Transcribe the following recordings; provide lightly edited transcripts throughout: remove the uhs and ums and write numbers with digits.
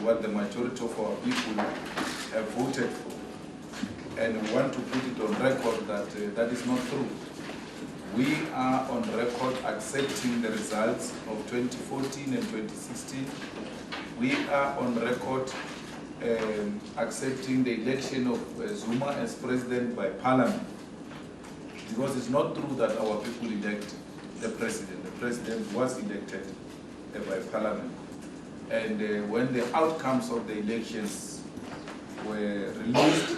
what the majority of our people have voted for. And we want to put it on record that that is not true. We are on record accepting the results of 2014 and 2016. We are on record accepting the election of Zuma as president by parliament. Because it's not true that our people elect the president. The president was elected by parliament. And when the outcomes of the elections were released,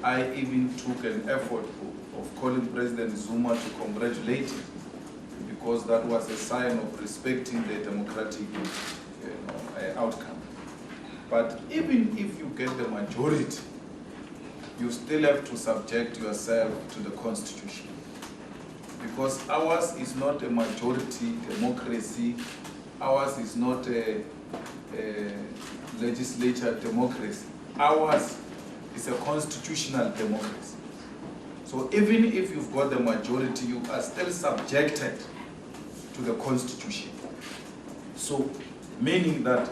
I even took an effort of calling President Zuma to congratulate him, because that was a sign of respecting the democratic outcome. But even if you get the majority, you still have to subject yourself to the Constitution. Because ours is not a majority democracy, ours is not a legislature democracy. Ours is a constitutional democracy. So even if you've got the majority, you are still subjected to the Constitution. So meaning that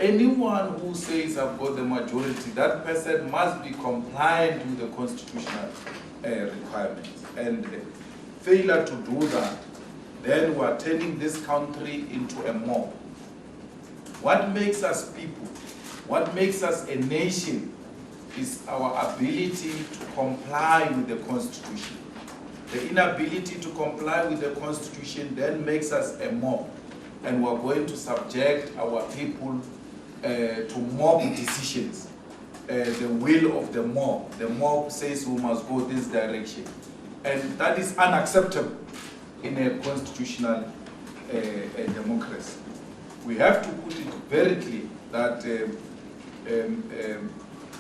anyone who says I've got the majority, that person must be compliant with the constitutional requirements. And failure to do that, then we are turning this country into a mob. What makes us people, what makes us a nation, is our ability to comply with the Constitution. The inability to comply with the Constitution then makes us a mob. And we're going to subject our people to mob decisions, the will of the mob. The mob says we must go this direction. And that is unacceptable in a constitutional democracy. We have to put it very clear that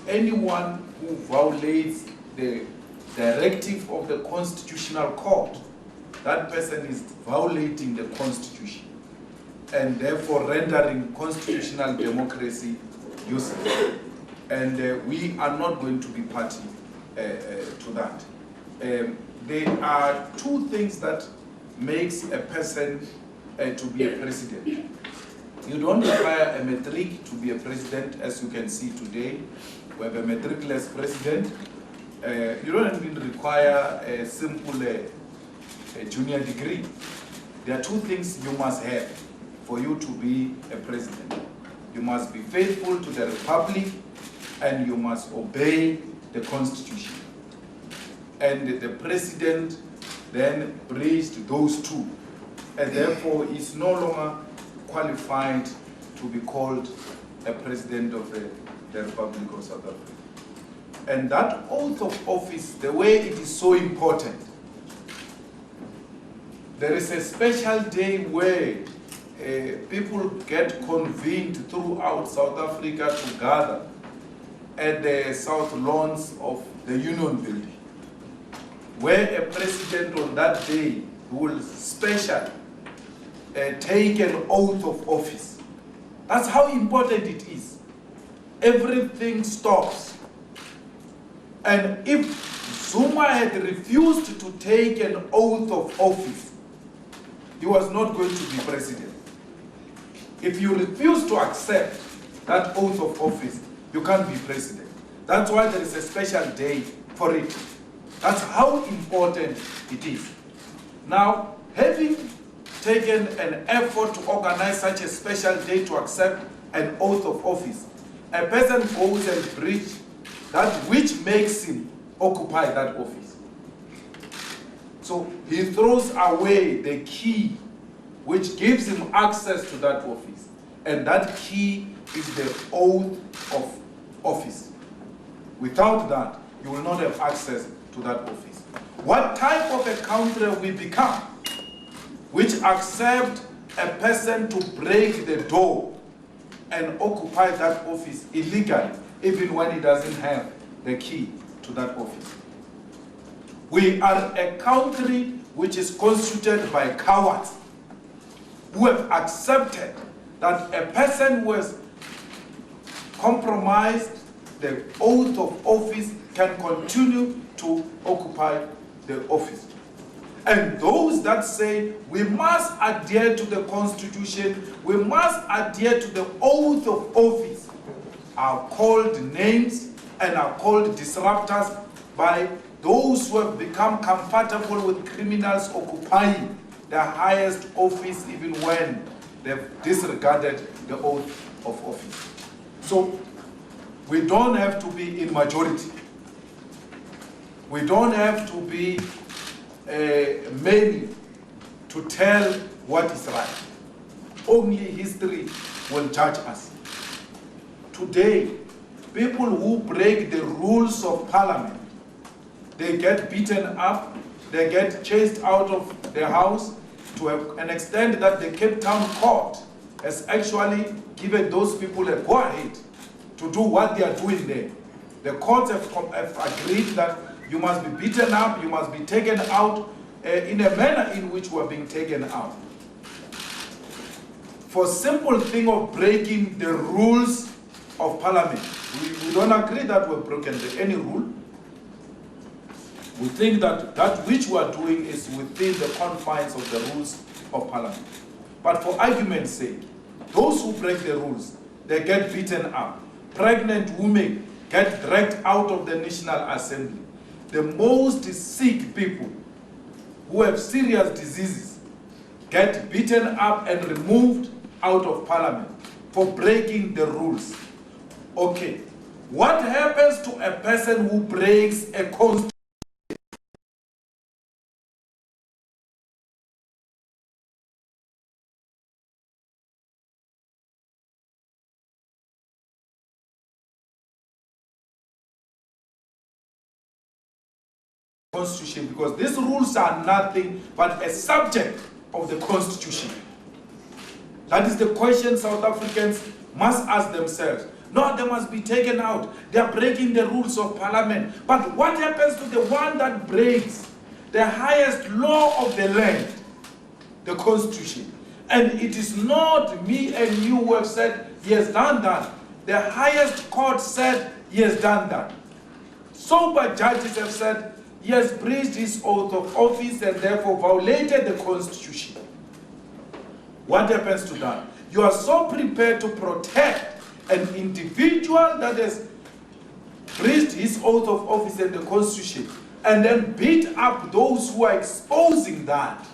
anyone who violates the directive of the Constitutional Court, that person is violating the Constitution and therefore rendering constitutional democracy useless. And we are not going to be party to that. There are two things that makes a person to be a president. You don't require a matric to be a president, as you can see today. We have a matricless president. You don't even require a simple junior degree. There are two things you must have for you to be a president. You must be faithful to the republic, and you must obey the Constitution. And the president then breached those two, and therefore is no longer qualified to be called a president of the Republic of South Africa. And that oath of office, the way it is so important, there is a special day where people get convened throughout South Africa to gather at the south lawns of the Union Building, where a president on that day will specially take an oath of office. That's how important it is. Everything stops. And if Zuma had refused to take an oath of office, he was not going to be president. If you refuse to accept that oath of office, you can't be president. That's why there is a special day for it. That's how important it is. Now, having taken an effort to organize such a special day to accept an oath of office, a person goes and breaches that which makes him occupy that office. So he throws away the key which gives him access to that office. And that key is the oath of office. Without that, you will not have access to that office. What type of a country we become which accept a person to break the door and occupy that office illegally, even when he doesn't have the key to that office? We are a country which is constituted by cowards who have accepted that a person who has compromised the oath of office can continue to occupy the office. And those that say we must adhere to the Constitution, we must adhere to the oath of office, are called names and are called disruptors by those who have become comfortable with criminals occupying the highest office even when they've disregarded the oath of office. So we don't have to be in majority. We don't have to be many to tell what is right. Only history will judge us. Today, people who break the rules of parliament, they get beaten up, they get chased out of their house, to an extent that the Cape Town court has actually given those people a go-ahead to do what they are doing there. The courts have agreed that you must be beaten up, you must be taken out in a manner in which we are being taken out. For simple thing of breaking the rules of parliament, we don't agree that we've broken any rule. We think that that which we are doing is within the confines of the rules of parliament. But for argument's sake, those who break the rules, they get beaten up. Pregnant women get dragged out of the National Assembly. The most sick people who have serious diseases get beaten up and removed out of parliament for breaking the rules. Okay, what happens to a person who breaks a constitution? Constitution, because these rules are nothing but a subject of the Constitution. That is the question South Africans must ask themselves. No, they must be taken out. They are breaking the rules of parliament. But what happens to the one that breaks the highest law of the land, the Constitution? And it is not me and you who have said he has done that. The highest court said he has done that. Sober judges have said he has breached his oath of office and therefore violated the Constitution. What happens to that? You are so prepared to protect an individual that has breached his oath of office and the Constitution, and then beat up those who are exposing that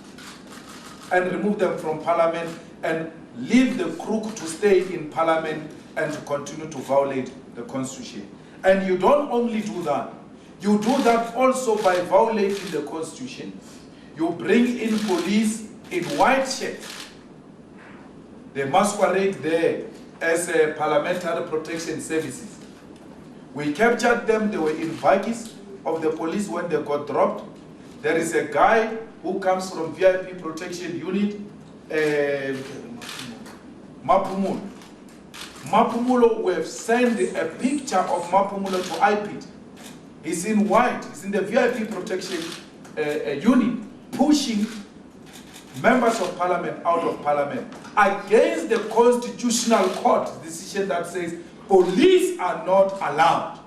and remove them from parliament and leave the crook to stay in parliament and to continue to violate the Constitution. And you don't only do that, you do that also by violating the Constitution. You bring in police in white shirts. They masquerade there as a parliamentary protection services. We captured them, they were in baggies of the police when they got dropped. There is a guy who comes from VIP protection unit, Mapumulo. Mapumulo, we have sent a picture of Mapumulo to IPIT. He's in white, he's in the VIP protection unit, pushing members of parliament out of parliament against the constitutional court decision that says police are not allowed.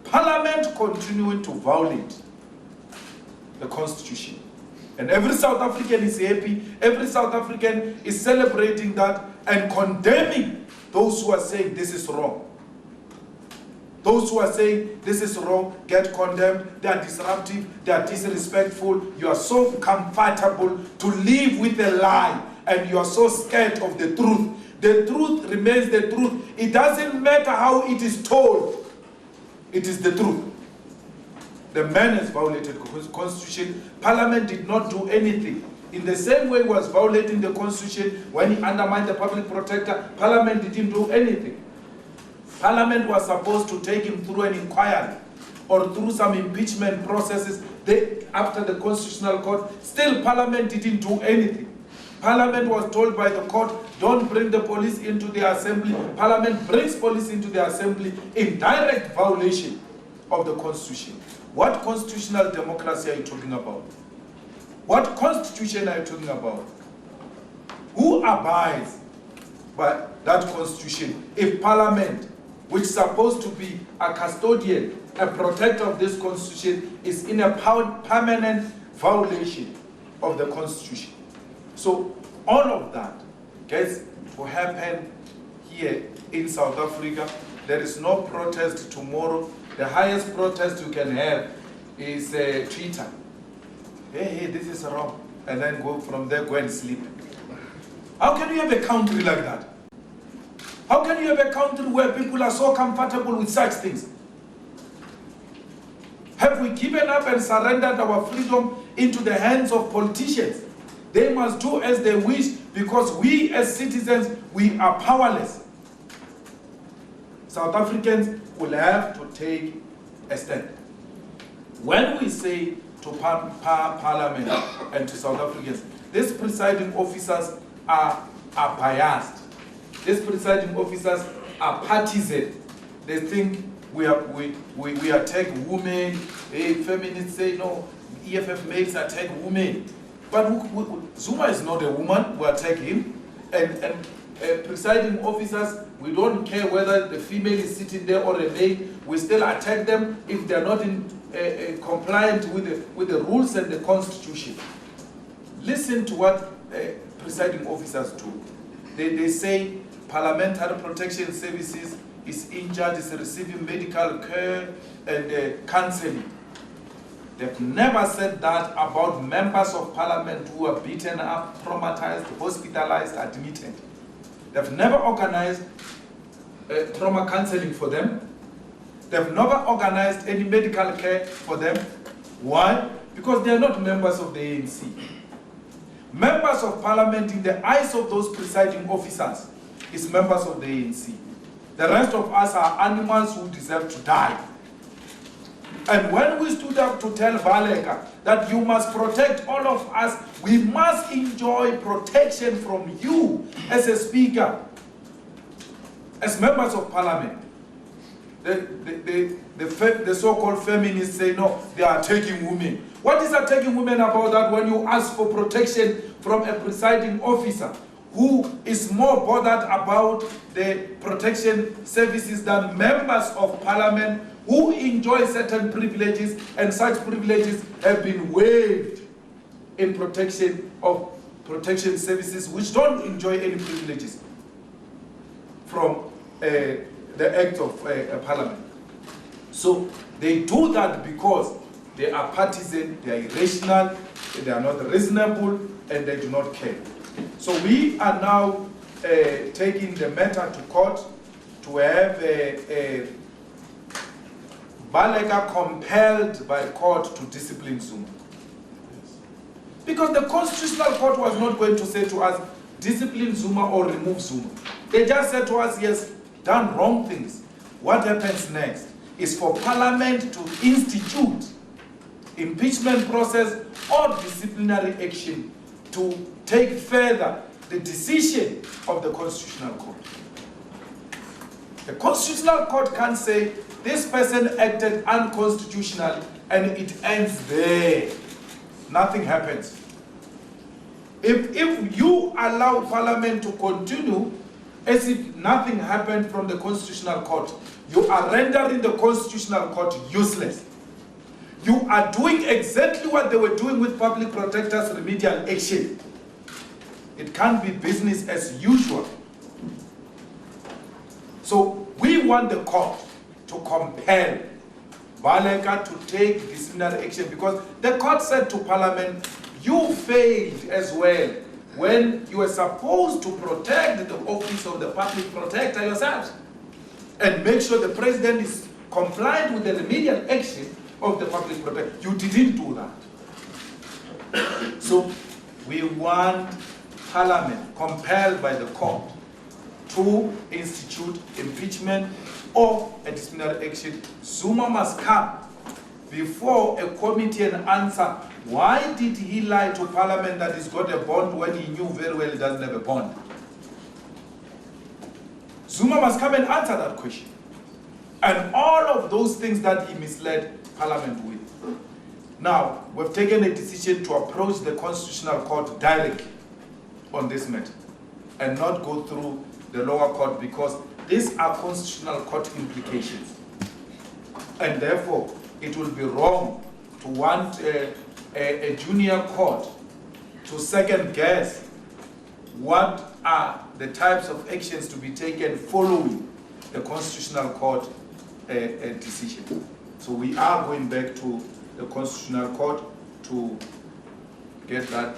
Parliament continuing to violate the Constitution. And every South African is happy, every South African is celebrating that and condemning those who are saying this is wrong. Those who are saying this is wrong get condemned, they are disruptive, they are disrespectful. You are so comfortable to live with a lie and you are so scared of the truth. The truth remains the truth. It doesn't matter how it is told. It is the truth. The man has violated the Constitution. Parliament did not do anything. In the same way he was violating the Constitution when he undermined the public protector, Parliament didn't do anything. Parliament was supposed to take him through an inquiry or through some impeachment processes after the Constitutional Court. Still, Parliament didn't do anything. Parliament was told by the court, don't bring the police into the assembly. Parliament brings police into the assembly in direct violation of the Constitution. What constitutional democracy are you talking about? What constitution are you talking about? Who abides by that Constitution if Parliament, which is supposed to be a custodian, a protector of this Constitution, is in a permanent violation of the Constitution? So all of that gets to happen here in South Africa. There is no protest tomorrow. The highest protest you can have is Twitter. Hey, this is wrong. And then go from there, go and sleep. How can you have a country like that? How can you have a country where people are so comfortable with such things? Have we given up and surrendered our freedom into the hands of politicians? They must do as they wish because we as citizens, we are powerless. South Africans will have to take a stand. When we say to Parliament and to South Africans, these presiding officers are biased. These presiding officers are partisan. They think we attack women. Feminists say no, EFF males attack women. But Zuma is not a woman, we attack him. And presiding officers, we don't care whether the female is sitting there or a male, we still attack them if they're not compliant with the rules and the constitution. Listen to what presiding officers do. They say parliamentary protection services is injured, is receiving medical care and counseling. They've never said that about members of parliament who are beaten up, traumatized, hospitalized, admitted. They've never organized trauma counseling for them. They've never organized any medical care for them. Why? Because they are not members of the ANC. Members of parliament, in the eyes of those presiding officers, is members of the ANC. The rest of us are animals who deserve to die. And when we stood up to tell Baleka that you must protect all of us, we must enjoy protection from you as a speaker, as members of parliament. The so-called feminists say, no, they are attacking women. What is attacking women about that when you ask for protection from a presiding officer who is more bothered about the protection services than members of parliament who enjoy certain privileges, and such privileges have been waived in protection services which don't enjoy any privileges from the act of parliament. So they do that because they are partisan, they are irrational, they are not reasonable, and they do not care. So we are now taking the matter to court to have Baleka compelled by court to discipline Zuma. Because the Constitutional Court was not going to say to us, discipline Zuma or remove Zuma. They just said to us, yes, done wrong things. What happens next is for Parliament to institute impeachment process or disciplinary action to take further the decision of the Constitutional Court. The Constitutional Court can say this person acted unconstitutional and it ends there. Nothing happens. If you allow Parliament to continue as if nothing happened from the Constitutional Court, you are rendering the Constitutional Court useless. You are doing exactly what they were doing with public protectors' remedial action. It can't be business as usual. So we want the court to compel Baleka to take disciplinary action because the court said to Parliament, you failed as well when you were supposed to protect the office of the public protector yourselves and make sure the president is compliant with the remedial action of the public protector. You didn't do that. So we want Parliament compelled by the court to institute impeachment or a disciplinary action. Zuma must come before a committee and answer why did he lie to Parliament that he's got a bond when he knew very well he doesn't have a bond. Zuma must come and answer that question. And all of those things that he misled Parliament with. Now, we've taken a decision to approach the Constitutional Court directly on this matter and not go through the lower court because these are Constitutional Court implications. And therefore, it will be wrong to want a junior court to second guess what are the types of actions to be taken following the Constitutional Court decision. So we are going back to the Constitutional Court to get that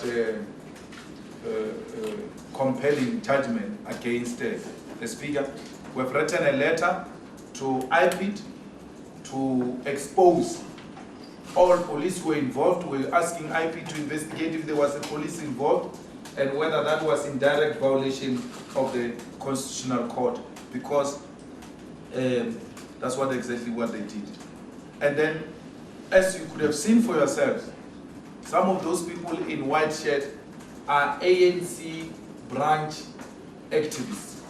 compelling judgment against the Speaker. We've written a letter to IPID to expose all police who were involved. We're asking IPID to investigate if there was a police involved and whether that was in direct violation of the Constitutional Court, because that's exactly what they did. And then, as you could have seen for yourselves, some of those people in white shirt are ANC branch activists.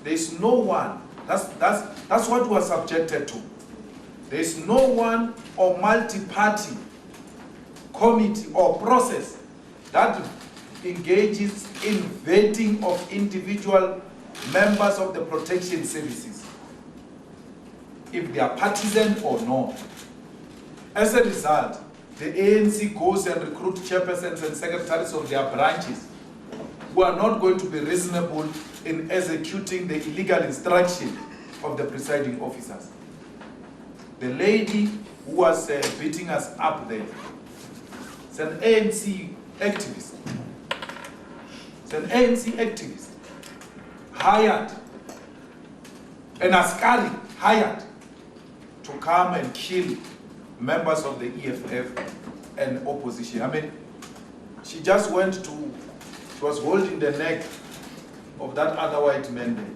There's no one, that's what we are subjected to. There's no one or multi-party committee or process that engages in vetting of individual members of the protection services, if they are partisan or not. As a result, the ANC goes and recruits chairpersons and secretaries of their branches who are not going to be reasonable in executing the illegal instruction of the presiding officers. The lady who was beating us up there is an ANC activist. It's an ANC activist hired, an askari hired to come and kill members of the EFF and opposition. I mean, she just went to, she was holding the neck of that other white man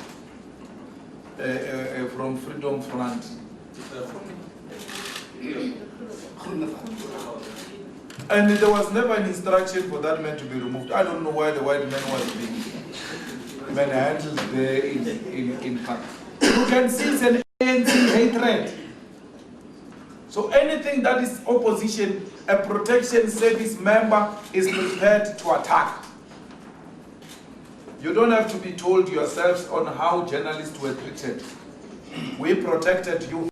there, from Freedom Front. And there was never an instruction for that man to be removed. I don't know why the white man was being manhandled there in fact. You can see it's an ANC hatred. So anything that is opposition, a protection service member is prepared to attack. You don't have to be told yourselves on how journalists were treated. We protected you.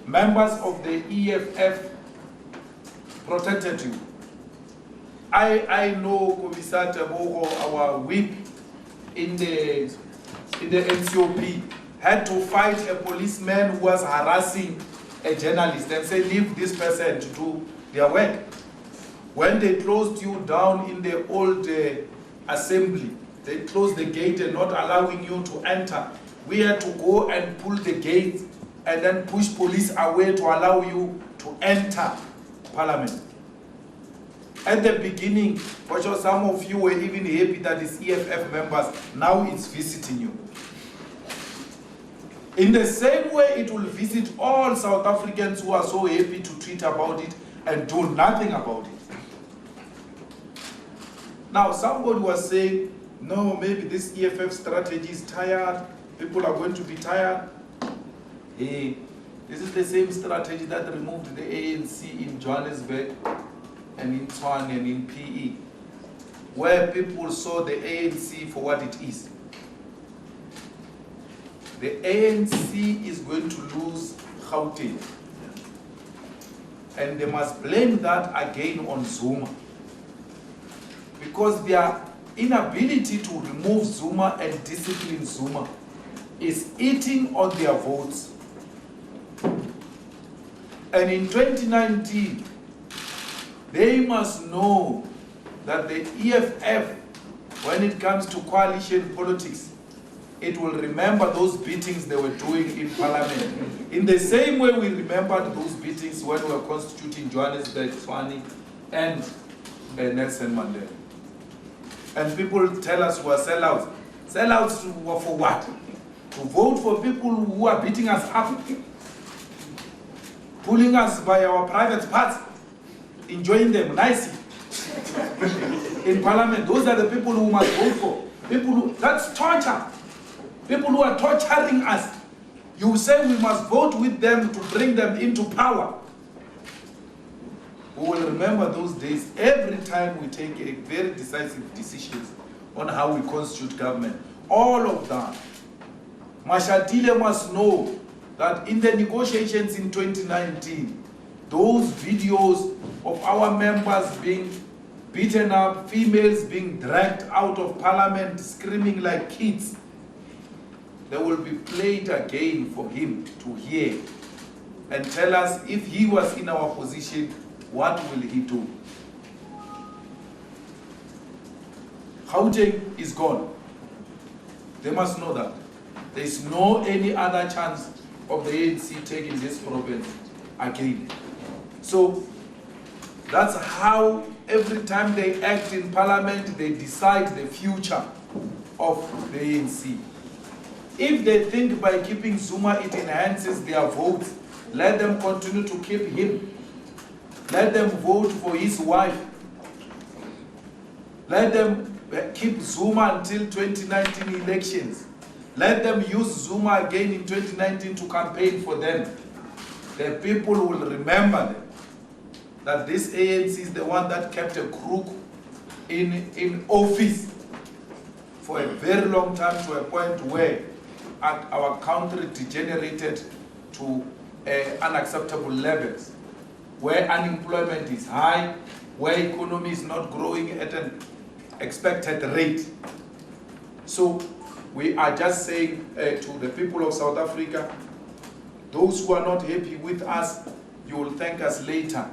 Members of the EFF protected you. I know Commissar Tebogo, our whip in the NCOP, had to fight a policeman who was harassing a journalist and say, leave this person to do their work. When they closed you down in the old assembly, they closed the gate and not allowing you to enter. We had to go and pull the gate and then push police away to allow you to enter Parliament. At the beginning, for sure, some of you were even happy that it's EFF members. Now it's visiting you. In the same way, it will visit all South Africans who are so happy to tweet about it and do nothing about it. Now, somebody was saying, no, maybe this EFF strategy is tired. People are going to be tired. Hey, this is the same strategy that removed the ANC in Johannesburg and in Sona and in PE, where people saw the ANC for what it is. The ANC is going to lose Gauteng. And they must blame that again on Zuma. Because their inability to remove Zuma and discipline Zuma is eating on their votes. And in 2019, they must know that the EFF, when it comes to coalition politics, it will remember those beatings they were doing in Parliament. In the same way we remembered those beatings when we were constituting Johannesburg, Tshwane, and Nelson Mandela. And people tell us we are sellouts. Sellouts were for what? To vote for people who are beating us up, pulling us by our private parts, enjoying them nicely in Parliament. Those are the people who must vote for. People who, that's torture. People who are torturing us. You say we must vote with them to bring them into power. We will remember those days every time we take a very decisive decisions on how we constitute government. All of that. Mashatile must know that in the negotiations in 2019, those videos of our members being beaten up, females being dragged out of parliament, screaming like kids. They will be played again for him to hear and tell us if he was in our position, what will he do? Gauteng is gone. They must know that. There is no any other chance of the ANC taking this province again. So that's how every time they act in parliament, they decide the future of the ANC. If they think by keeping Zuma it enhances their votes, let them continue to keep him. Let them vote for his wife. Let them keep Zuma until 2019 elections. Let them use Zuma again in 2019 to campaign for them. The people will remember them. That this ANC is the one that kept a crook in office for a very long time, to a point where our country degenerated to unacceptable levels, where unemployment is high, where economy is not growing at an expected rate. So we are just saying to the people of South Africa, those who are not happy with us, you will thank us later.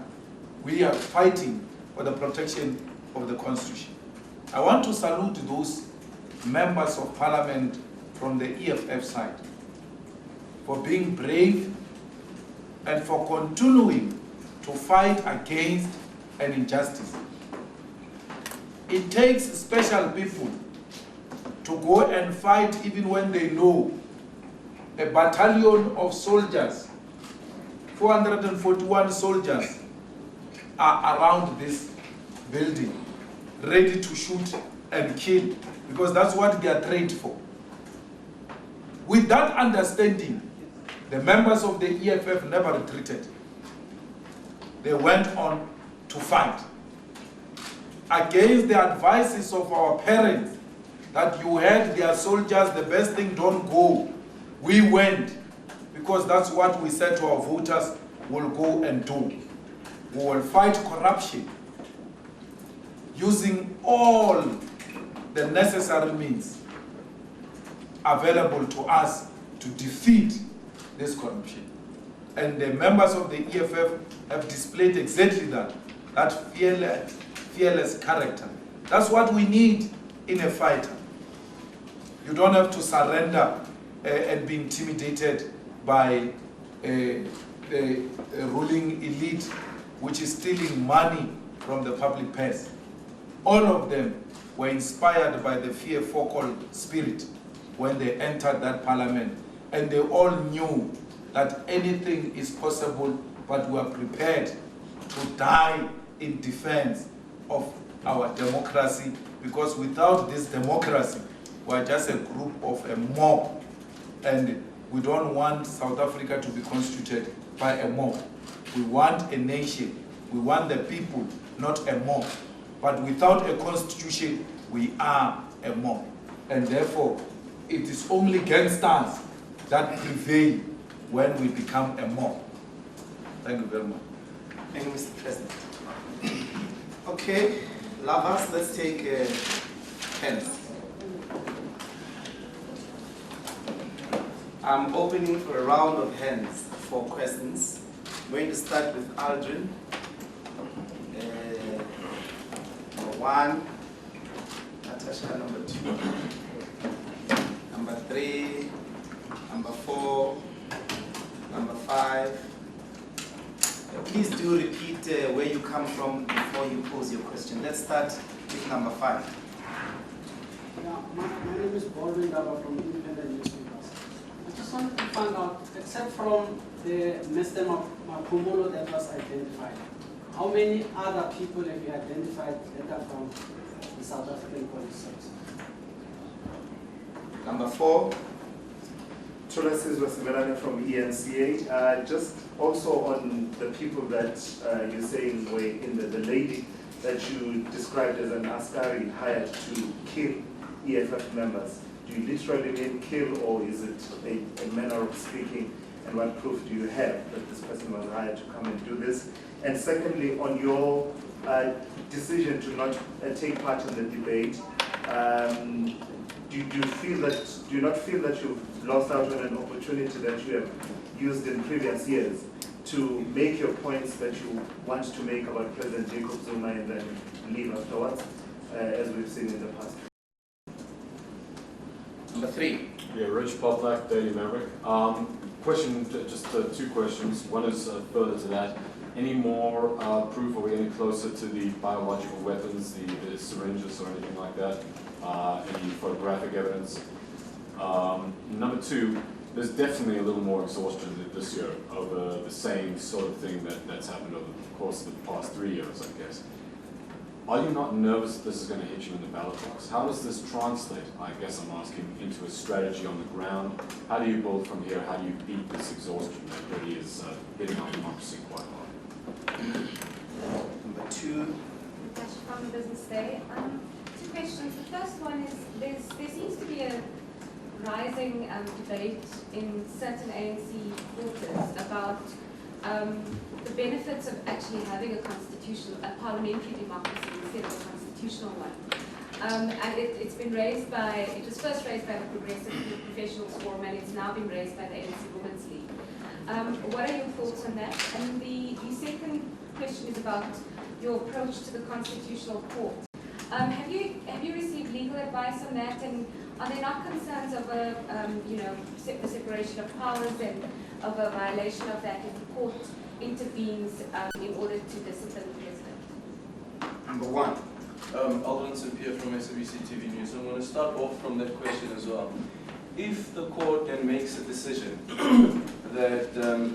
We are fighting for the protection of the Constitution. I want to salute those members of Parliament from the EFF side for being brave and for continuing to fight against an injustice. It takes special people to go and fight even when they know a battalion of soldiers, 441 soldiers, are around this building, ready to shoot and kill, because that's what they are trained for. With that understanding, the members of the EFF never retreated. They went on to fight against the advices of our parents that you had their soldiers, the best thing, don't go. We went because that's what we said to our voters, we'll go and do. We will fight corruption using all the necessary means available to us to defeat this corruption. And the members of the EFF have displayed exactly that fearless character. That's what we need in a fighter. You don't have to surrender and be intimidated by the ruling elite, which is stealing money from the public purse. All of them were inspired by the fear-focal spirit when they entered that parliament, and they all knew that anything is possible, but we are prepared to die in defense of our democracy, because without this democracy, we are just a group of a mob, and we don't want South Africa to be constituted by a mob. We want a nation, we want the people, not a mob. But without a constitution, we are a mob. And therefore, it is only gangsters that prevail when we become a mob. Thank you very much. Thank you, Mr. President. Okay, lovers, let's take hands. I'm opening for a round of hands for questions. I'm going to start with Aldrin. Number 1, Natasha, number 2, number 3, number 4, number 5. Please do repeat where you come from before you pose your question. Let's start with number 5. Yeah, my name is Baldwin Daba from Independent Newspapers. I just wanted to find out, except from the Mr. Makumolo that was identified, how many other people have you identified that are from the South African Police Service? Number 4. Julius Malema from eNCA. Just also on the people that you're saying were in the lady that you described as an askari hired to kill EFF members. Do you literally mean kill, or is it a manner of speaking? And what proof do you have that this person was hired to come and do this? And secondly, on your decision to not take part in the debate, do you not feel that you've lost out on an opportunity that you have used in previous years to make your points that you want to make about President Jacob Zuma and then leave afterwards, as we've seen in the past? Number 3. Yeah, Rich Poplak, Daily Maverick. Question, just 2 questions. One is further to that. Any more proof? Are we any closer to the biological weapons, the syringes or anything like that? Any photographic evidence? Number 2, there's definitely a little more exhaustion this year over the same sort of thing that's happened over the course of the past 3 years, I guess. Are you not nervous that this is going to hit you in the ballot box? How does this translate, I guess I'm asking, into a strategy on the ground? How do you build from here? How do you beat this exhaustion that really is hitting our democracy quite hard? Number 2. Natasha from the Business Day. 2 questions. The first one is there seems to be a rising debate in certain ANC quarters about the benefits of actually having a parliamentary democracy instead of a constitutional one. And it's been raised by, it was first raised by the Progressive Professionals Forum, and it's now been raised by the ANC Women's League. What are your thoughts on that? And the second question is about your approach to the Constitutional Court. Have you received legal advice on that? And are there not concerns of the separation of powers and of a violation of that if the court intervenes in order to discipline the president? Number 1. Alderman St-Pierre from SABC TV News. I'm going to start off from that question as well. If the court then makes a decision that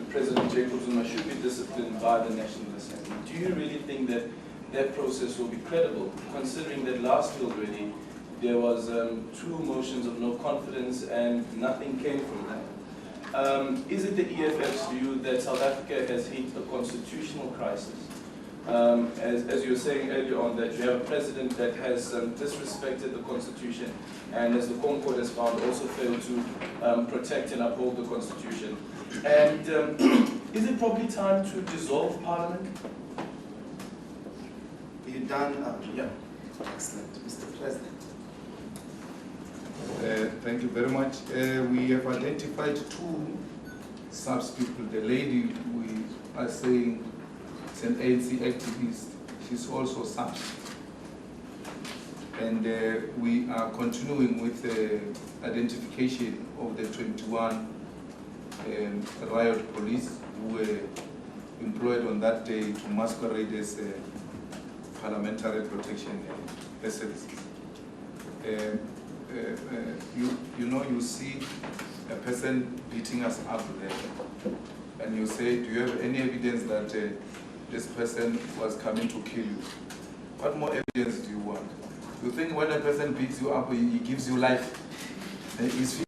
President Jacob Zuma should be disciplined by the National Assembly, do you really think that that process will be credible, considering that last year already there was 2 motions of no confidence and nothing came from that? Is it the EFF's view that South Africa has hit a constitutional crisis? As you were saying earlier on, that you have a president that has disrespected the Constitution, and as the Concord has found, also failed to protect and uphold the Constitution. And is it probably time to dissolve Parliament? Are you done? Yeah. Excellent. Mr. President. Thank you very much. We have identified 2 such people. The lady we are saying is an ANC activist. She's also such. And we are continuing with the identification of the 21 riot police who were employed on that day to masquerade as parliamentary protection services. You see a person beating us up there, and you say, do you have any evidence that this person was coming to kill you? What more evidence do you want? You think when a person beats you up, he gives you life? He's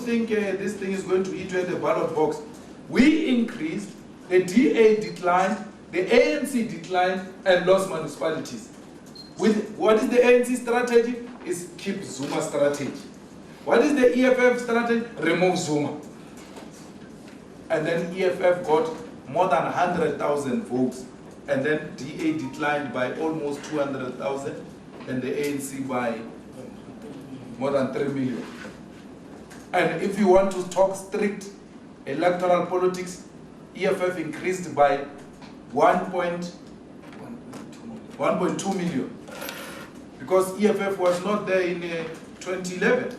think this thing is going to hit you at the ballot box. We increased, the DA declined, the ANC declined, and lost municipalities. With what is the ANC strategy? Is keep Zuma strategy. What is the EFF strategy? Remove Zuma. And then EFF got more than 100,000 votes. And then DA declined by almost 200,000, and the ANC by more than 3 million. And if you want to talk strict electoral politics, EFF increased by 1.2 million. Because EFF was not there in 2011.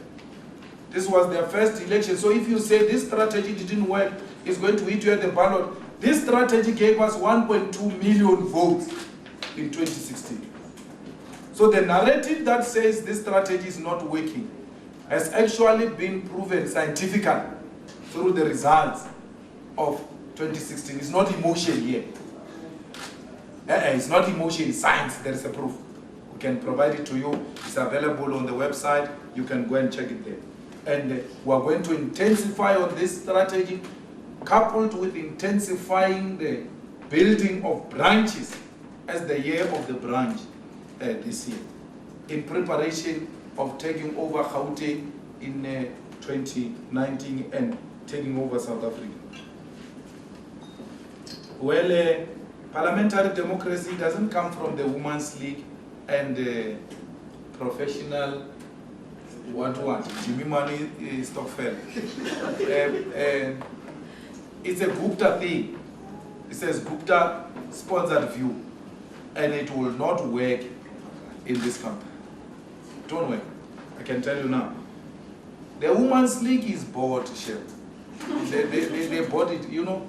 This was their first election. So if you say this strategy didn't work, it's going to hit you at the ballot. This strategy gave us 1.2 million votes in 2016. So the narrative that says this strategy is not working has actually been proven scientifically through the results of 2016. It's not emotion here. It's not emotion, it's science. There is a proof. We can provide it to you. It's available on the website. You can go and check it there. And we're going to intensify on this strategy, coupled with intensifying the building of branches as the year of the branch this year, in preparation of taking over Gauteng in 2019 and taking over South Africa. Well, parliamentary democracy doesn't come from the Women's League and professional Jimmy Money Stockfell. It's a Gupta thing. It says Gupta sponsored view, and it will not work in this country. Don't work. I can tell you now. The Women's League is bought, Shell. They bought it, you know.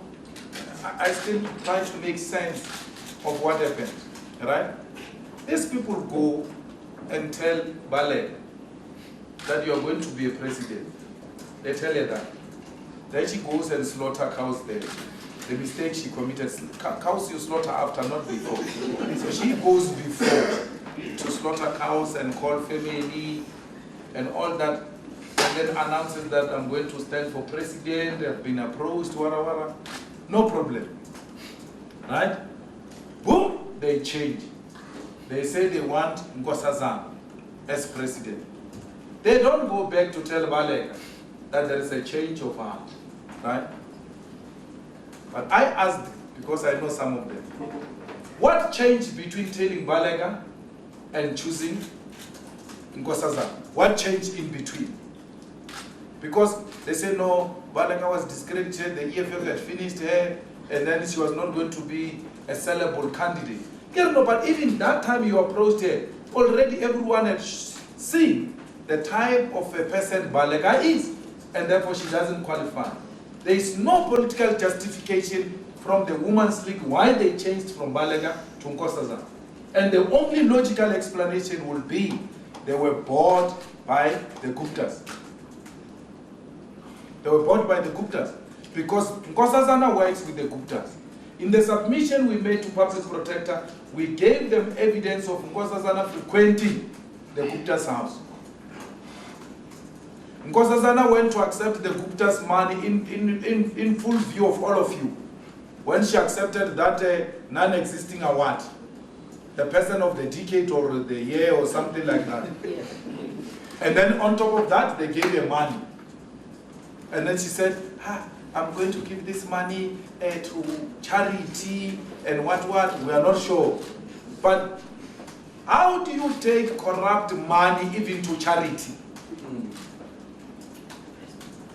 I still try to make sense of what happened, right? These people go and tell Balek that you are going to be a president. They tell her that. Then she goes and slaughter cows there. The mistake she committed, cows you slaughter after, not before. So she goes before to slaughter cows and call family and all that, and then announces that I'm going to stand for president, I've been approached, wara wara. No problem. Right? Boom, they change. They say they want Nkosazana as president. They don't go back to tell Baleka that there is a change of heart. Right? But I asked, because I know some of them, what changed between telling Baleka and choosing Nkosazana? What changed in between? Because they say, no, Baleka was discredited, the EFF had finished her, and then she was not going to be a sellable candidate. You know, but even that time you approached her, already everyone had seen the type of a person Baleka is, and therefore she doesn't qualify. There is no political justification from the Women's League why they changed from Baleka to Nkosazana. And the only logical explanation will be they were bought by the Guptas. They were bought by the Guptas because Nkosazana works with the Guptas. In the submission we made to Public Protector, we gave them evidence of Nkosazana frequenting the Gupta's house. Nkosazana went to accept the Gupta's money in full view of all of you. When she accepted that non-existing award, the person of the decade or the year or something like that. And then on top of that, they gave her money. And then she said, I'm going to give this money to charity and what, we are not sure. But how do you take corrupt money even to charity?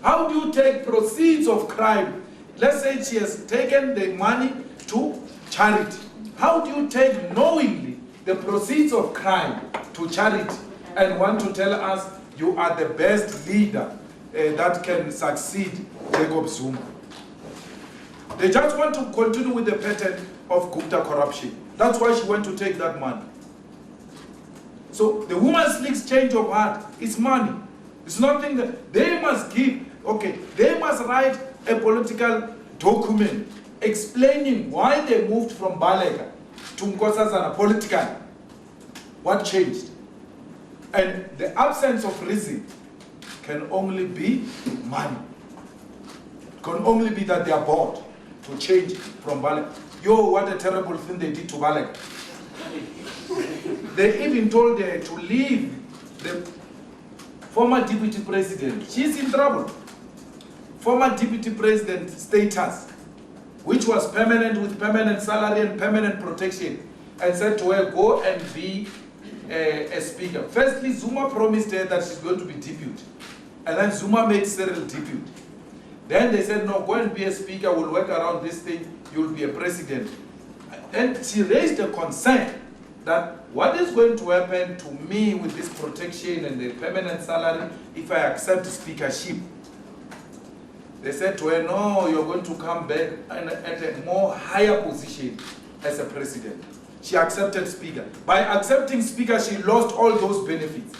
How do you take proceeds of crime? Let's say she has taken the money to charity. How do you take knowingly the proceeds of crime to charity and want to tell us you are the best leader that can succeed Jacob Zuma? They just want to continue with the pattern of Gupta corruption. That's why she went to take that money. So the Women's League's change of heart is money. It's nothing that they must give. Okay, they must write a political document explaining why they moved from Baleka to Nkosazana politically. What changed? And the absence of reason can only be money. Can only be that they are bored to change from Baleka. Yo, what a terrible thing they did to Baleka. They even told her to leave the former deputy president. She's in trouble. Former deputy president status, which was permanent with permanent salary and permanent protection, and said to her, go and be a speaker. Firstly, Zuma promised her that she's going to be deputy. And then Zuma made Cyril deputy. Then they said, no, go and be a speaker, we'll work around this thing, you'll be a president. And she raised a concern that what is going to happen to me with this protection and the permanent salary if I accept speakership? They said to her, no, you're going to come back at a more higher position as a president. She accepted speaker. By accepting speaker, she lost all those benefits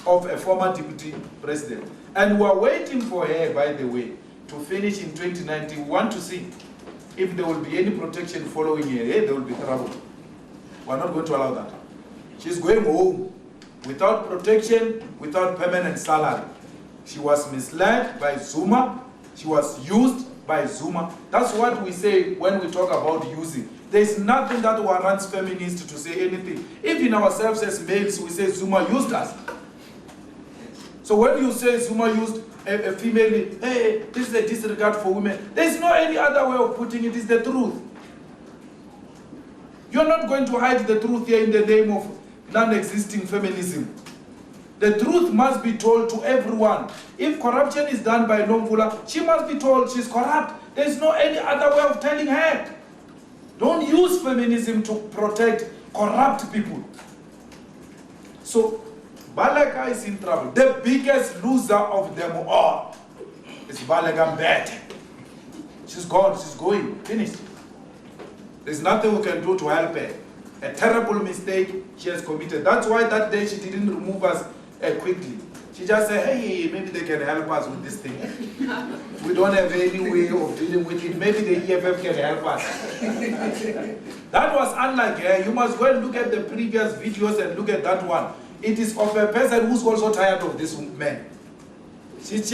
of a former deputy president. And we're waiting for her, by the way, to finish in 2019. We want to see if there will be any protection following her. There will be trouble. We're not going to allow that. She's going home without protection, without permanent salary. She was misled by Zuma. She was used by Zuma. That's what we say when we talk about using. There's nothing that warrants feminists to say anything. Even ourselves as males, we say Zuma used us. So when you say Zuma used a female, hey, this is a disregard for women, there's no any other way of putting it. It's the truth. You're not going to hide the truth here in the name of non-existing feminism. The truth must be told to everyone. If corruption is done by Nomvula, she must be told she's corrupt. There's no any other way of telling her. Don't use feminism to protect corrupt people. So, Baleka is in trouble. The biggest loser of them all is Baleka Mbete. She's gone, she's going, finished. There's nothing we can do to help her. A terrible mistake she has committed. That's why that day she didn't remove us quickly. She just said, hey, maybe they can help us with this thing. We don't have any way of dealing with it. Maybe the EFF can help us. That was unlike her. You must go and look at the previous videos and look at that one. It is of a person who's also tired of this man. She's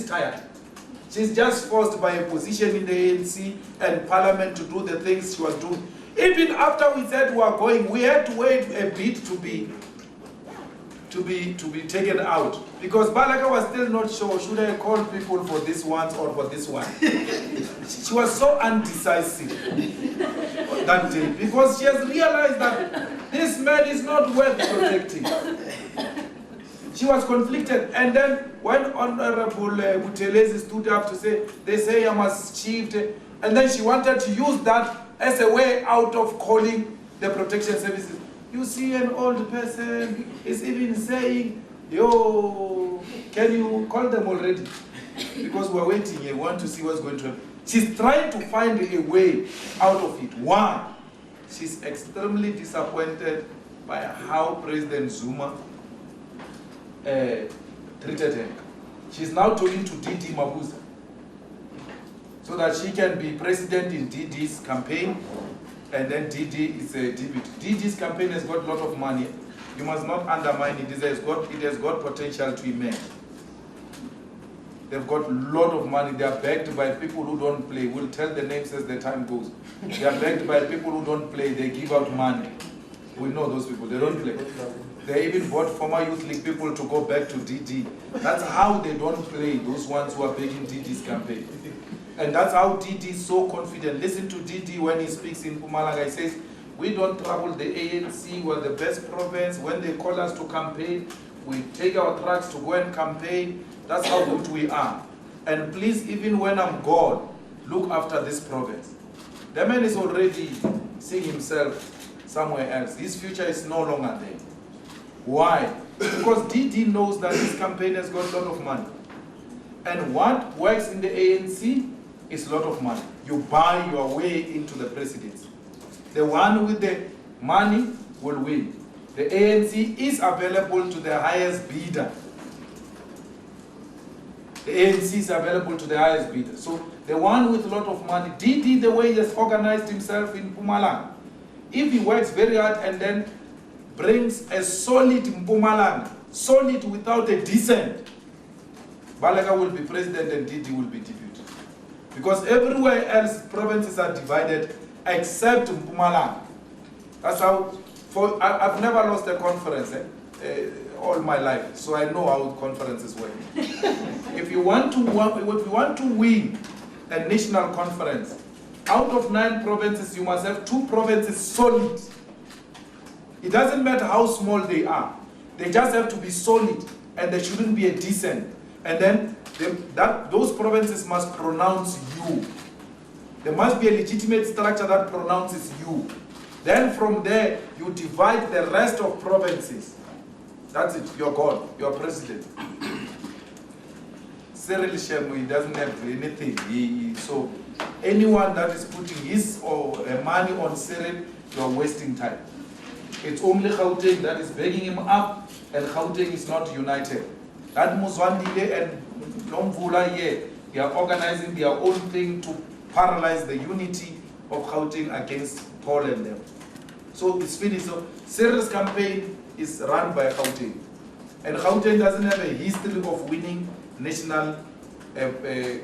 tired. She's just forced by a position in the ANC and parliament to do the things she was doing. Even after we said we are going, we had to wait a bit to be taken out. Because Baleka was still not sure, should I call people for this one or for this one? She was so undecisive that day because she has realized that this man is not worth protecting. She was conflicted. And then when Honorable Buthelezi stood up to say, they say I must shift, and then she wanted to use that as a way out of calling the protection services. You see an old person is even saying, yo, can you call them already? Because we're waiting here, we want to see what's going to happen. She's trying to find a way out of it. One, she's extremely disappointed by how President Zuma treated her. She's now talking to DD Mabuza so that she can be president in DD's campaign, and then DD is a deputy. DD's campaign has got a lot of money. You must not undermine it. It has got potential to emerge. They've got a lot of money. They are backed by people who don't play. We'll tell the names as the time goes. They are backed by people who don't play. They give out money. We know those people. They don't play. They even bought former youth league people to go back to DD. That's how they don't play, those ones who are begging DD's campaign. And that's how DD is so confident. Listen to DD when he speaks in Mpumalanga. He says, we don't trouble the ANC, we're the best province. When they call us to campaign, we take our trucks to go and campaign. That's how good we are. And please, even when I'm gone, look after this province. The man is already seeing himself somewhere else. His future is no longer there. Why? Because DD knows that this campaign has got a lot of money. And what works in the ANC is a lot of money. You buy your way into the presidency. The one with the money will win. The ANC is available to the highest bidder. The ANC is available to the highest bidder. So the one with a lot of money, DD, the way he has organized himself in Mpumalanga, if he works very hard and then brings a solid Mpumalanga, solid without a dissent, Baleka will be president and Didi will be deputy. Because everywhere else, provinces are divided except Mpumalanga. That's how, I've never lost a conference all my life, so I know how conferences work. If you want to win a national conference, out of 9 provinces, you must have 2 provinces solid. It doesn't matter how small they are. They just have to be solid, and there shouldn't be a dissent. And then those provinces must pronounce you. There must be a legitimate structure that pronounces you. Then from there, you divide the rest of provinces. That's it, you're God, you're president. Cyril Shemu, he doesn't have anything. So anyone that is putting his or her money on Cyril, you're wasting time. It's only Gauteng that is begging him up, and Gauteng is not united. That Muzwandile and Lomvula here, they are organizing their own thing to paralyze the unity of Gauteng against Paul and them. So it's finished. So Cyril's campaign is run by Gauteng. And Gauteng doesn't have a history of winning national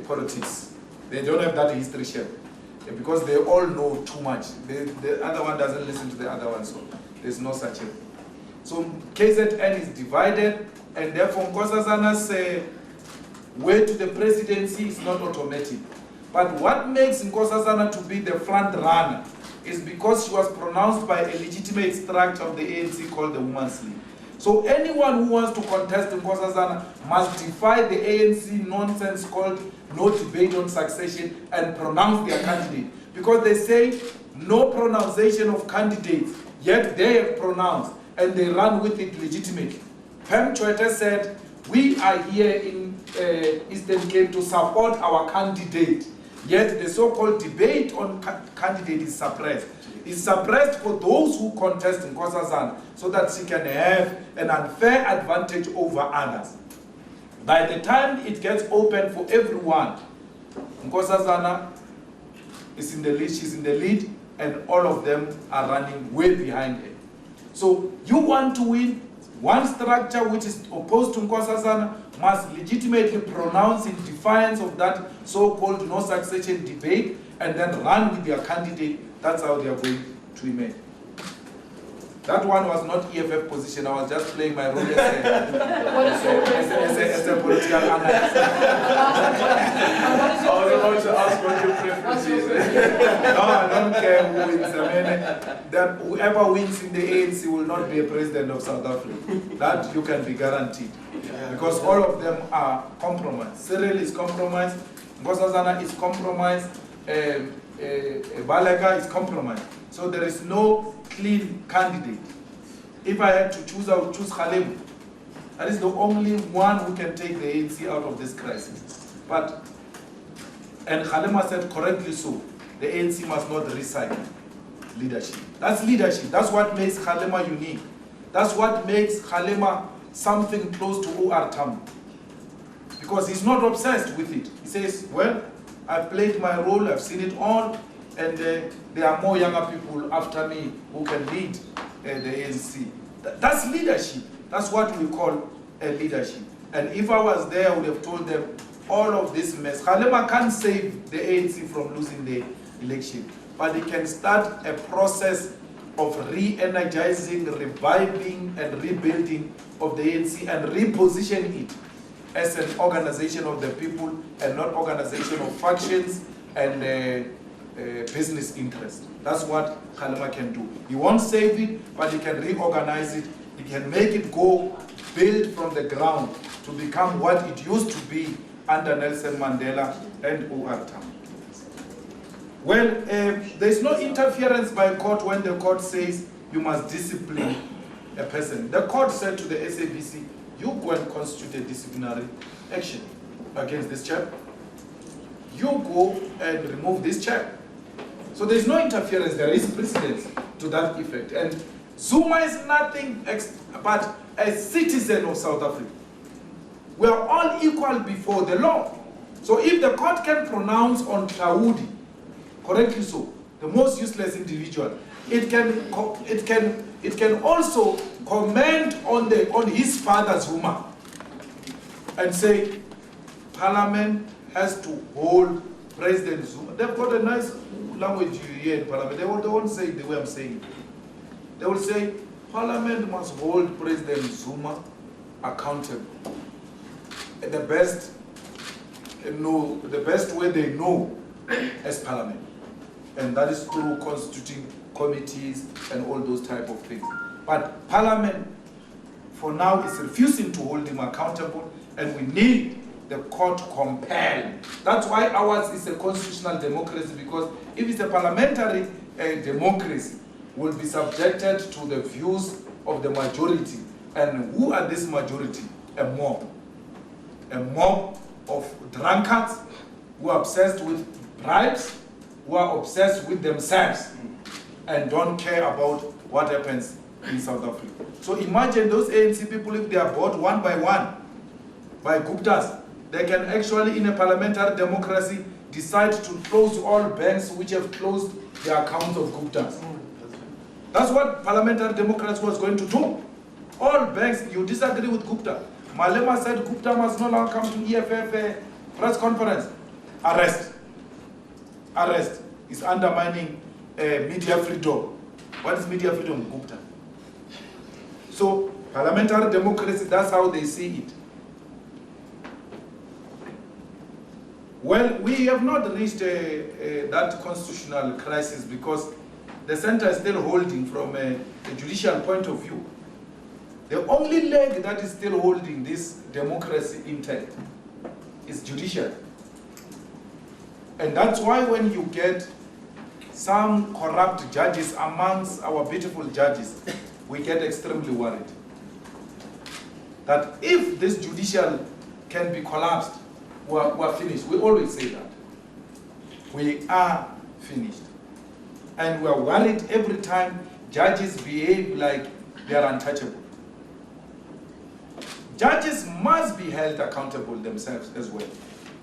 politics. They don't have that history share. Because they all know too much. The other one doesn't listen to the other one, so there's no such a. So KZN is divided, and therefore Nkosazana's way to the presidency is not automatic. But what makes Nkosazana to be the front runner is because she was pronounced by a legitimate structure of the ANC called the Women's League. So anyone who wants to contest Nkosazana must defy the ANC nonsense called no debate on succession and pronounce their candidate. Because they say no pronunciation of candidates, yet they have pronounced and they run with it legitimately. Pam Chwete said, we are here in Eastern Cape to support our candidate, yet the so-called debate on candidate is suppressed. It's suppressed for those who contest Nkosazana so that she can have an unfair advantage over others. By the time it gets open for everyone, Nkosazana is in the lead, she's in the lead, and all of them are running way behind her. So you want to win, one structure which is opposed to Nkosazana must legitimately pronounce in defiance of that so-called no succession debate and then run with their candidate. That's how they are going to emerge. That one was not EFF position. I was just playing my role as a political analyst. I was about to ask what your preference is. No, I don't care who wins. I mean, that whoever wins in the ANC will not be a president of South Africa. That you can be guaranteed. Because all of them are compromised. Cyril is compromised. Nkosazana is compromised. Baleka is compromised. So there is no clean candidate. If I had to choose, I would choose Malema. That is the only one who can take the ANC out of this crisis. And Malema said correctly so, the ANC must not recycle leadership. That's leadership. That's what makes Malema unique. That's what makes Malema something close to O.R. Tambo. Because he's not obsessed with it. He says, well, I've played my role, I've seen it all, and there are more younger people after me who can lead the ANC. That's leadership. That's what we call a leadership. And if I was there, I would have told them all of this mess. Malema can't save the ANC from losing the election, but he can start a process of re-energizing, reviving, and rebuilding of the ANC and reposition it as an organization of the people and not organization of factions and business interests. That's what Malema can do. He won't save it, but he can reorganize it. He can make it go, build from the ground to become what it used to be under Nelson Mandela and O.R. Tambo. Well, there's no interference by court when the court says you must discipline a person. The court said to the SABC, you go and constitute a disciplinary action against this chap. You go and remove this chap. So there's no interference, there is precedence to that effect. And Zuma is nothing but a citizen of South Africa. We are all equal before the law. So if the court can pronounce on Claudi, correctly so, the most useless individual, it can also comment on his father Zuma and say, Parliament has to hold President Zuma. They've got a nice language here in Parliament. They won't say it the way I'm saying it. They will say, Parliament must hold President Zuma accountable. And the best way they know as Parliament. And that is through constituting committees and all those type of things. But Parliament, for now, is refusing to hold him accountable, and we need the court compel. That's why ours is a constitutional democracy, because if it's a parliamentary democracy, will be subjected to the views of the majority. And who are this majority? A mob. A mob of drunkards who are obsessed with bribes, who are obsessed with themselves, and don't care about what happens in South Africa. So imagine those ANC people, if they are bought one by Guptas, they can actually, in a parliamentary democracy, decide to close all banks which have closed the accounts of Guptas. That's what parliamentary democracy was going to do. All banks, you disagree with Gupta. Malema said Gupta must no longer come to EFF press conference. Arrest. Arrest. Is undermining media freedom. What is media freedom? Gupta. So, parliamentary democracy, that's how they see it. Well, we have not reached that constitutional crisis because the center is still holding from a judicial point of view. The only leg that is still holding this democracy intact is judicial. And that's why when you get some corrupt judges amongst our beautiful judges, we get extremely worried. That if this judicial can be collapsed, we're finished. We always say that. We are finished. And we're worried every time judges behave like they are untouchable. Judges must be held accountable themselves as well,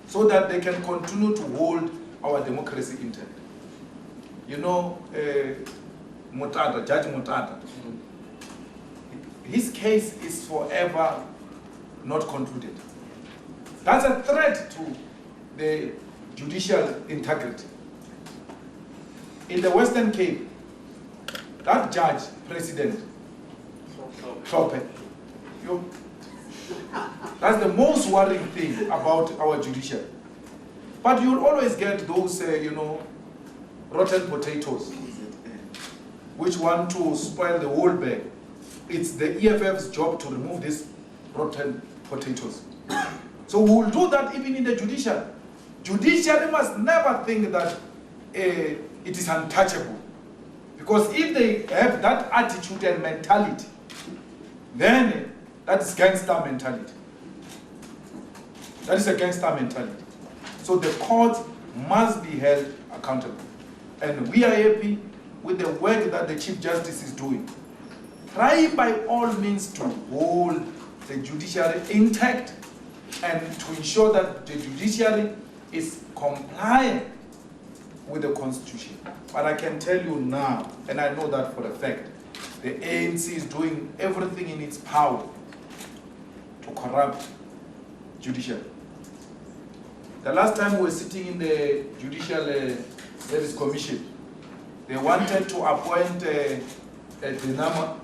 so that they can continue to hold our democracy intact. You know, Mutada, Judge Mutada, his case is forever not concluded. That's a threat to the judicial integrity. In the Western Cape, that judge, President Hlophe, that's the most worrying thing about our judiciary. But you'll always get those, rotten potatoes, which want to spoil the whole bag. It's the EFF's job to remove these rotten potatoes. So we will do that even in the judiciary. Judiciary must never think that it is untouchable. Because if they have that attitude and mentality, then that is gangster mentality. That is a gangster mentality. So the courts must be held accountable. And we are happy with the work that the Chief Justice is doing. Trying by all means to hold the judiciary intact and to ensure that the judiciary is compliant with the Constitution. But I can tell you now, and I know that for a fact, the ANC is doing everything in its power to corrupt judiciary. The last time we were sitting in the Judicial Service Commission, they wanted to appoint Grinama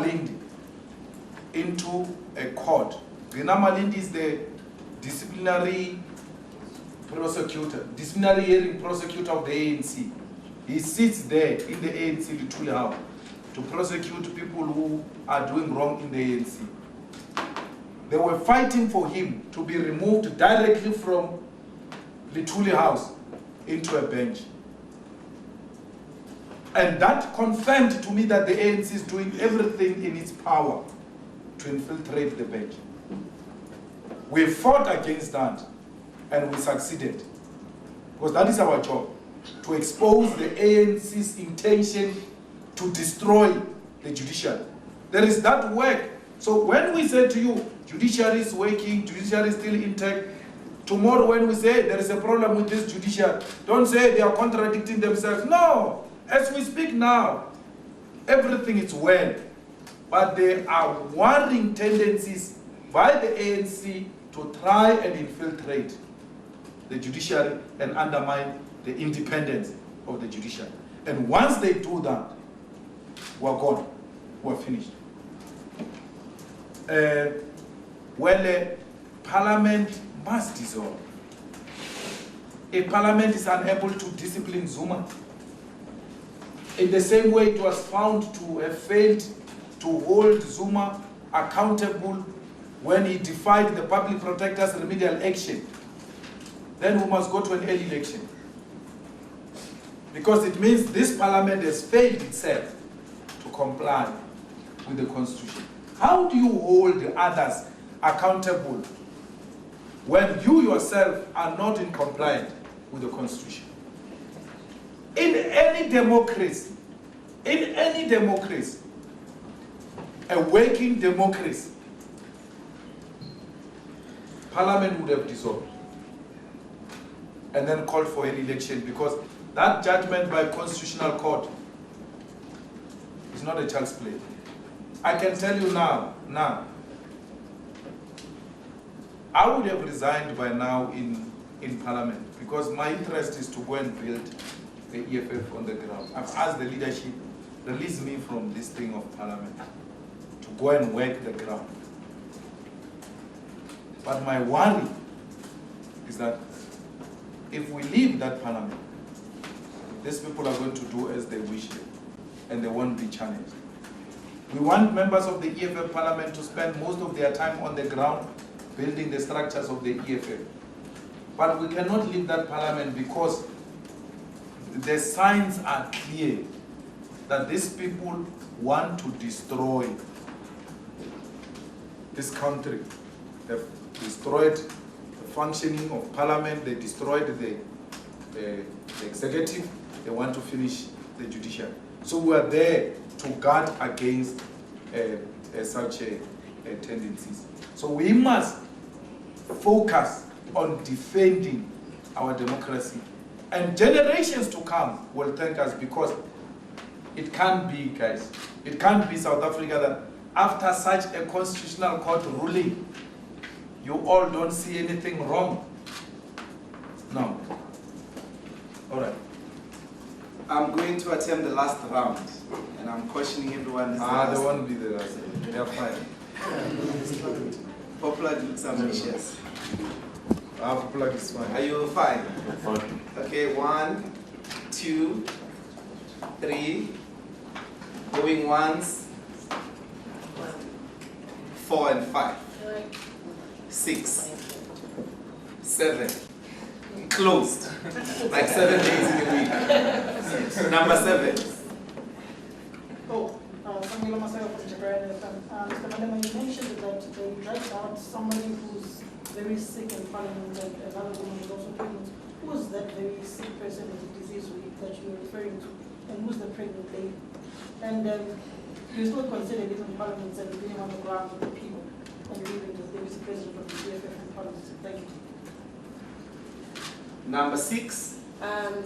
Lindi into a court. Grinama Lindi is the disciplinary hearing prosecutor of the ANC. He sits there in the ANC Litulia House to prosecute people who are doing wrong in the ANC. They were fighting for him to be removed directly from Litulia House into a bench. And that confirmed to me that the ANC is doing everything in its power to infiltrate the bench. We fought against that and we succeeded. Because that is our job, to expose the ANC's intention to destroy the judiciary. There is that work. So when we say to you, judiciary is working, judiciary is still intact, tomorrow when we say there is a problem with this judiciary, don't say they are contradicting themselves. No! As we speak now, everything is well. But there are worrying tendencies by the ANC to try and infiltrate the judiciary and undermine the independence of the judiciary. And once they do that, we're gone, we're finished. Parliament must dissolve. If Parliament is unable to discipline Zuma, in the same way it was found to have failed to hold Zuma accountable when he defied the public protector's remedial action, then we must go to an early election. Because it means this Parliament has failed itself to comply with the Constitution. How do you hold others accountable when you yourself are not in compliance with the Constitution? In any democracy, a working democracy, Parliament would have dissolved and then called for an election, because that judgment by Constitutional Court is not a child's play. I can tell you now, I would have resigned by now in Parliament, because my interest is to go and build the EFF on the ground. I've asked the leadership, release me from this thing of Parliament, to go and work the ground. But my worry is that if we leave that Parliament, these people are going to do as they wish, and they won't be challenged. We want members of the EFF Parliament to spend most of their time on the ground building the structures of the EFF. But we cannot leave that Parliament, because the signs are clear that these people want to destroy this country. They've destroyed the functioning of Parliament, they destroyed the executive, they want to finish the judiciary. So we are there to guard against such tendencies. So we must focus on defending our democracy. And generations to come will thank us, because it can't be, guys, it can't be South Africa that after such a constitutional court ruling, you all don't see anything wrong. No. All right. I'm going to attempt the last round, and I'm cautioning everyone. They won't be the last. They are fine. Popular looks ambitious. Popular is fine. Are you fine? Fine. Okay, 1, 2, 3, going once, 4 and 5, 6, 7, closed, like 7 days in a week. Number 7. Samila Masaya from Japan. Mr. Malema, you mentioned that they dragged out somebody who's very sick in Parliament, and another woman who's also pregnant. Who's that very sick person with the disease that you're referring to? And who's the pregnant lady? And do you still consider leaving Parliament and being on the ground with the people and leaving the vice president of the EFF in Parliament? Thank you. Number 6.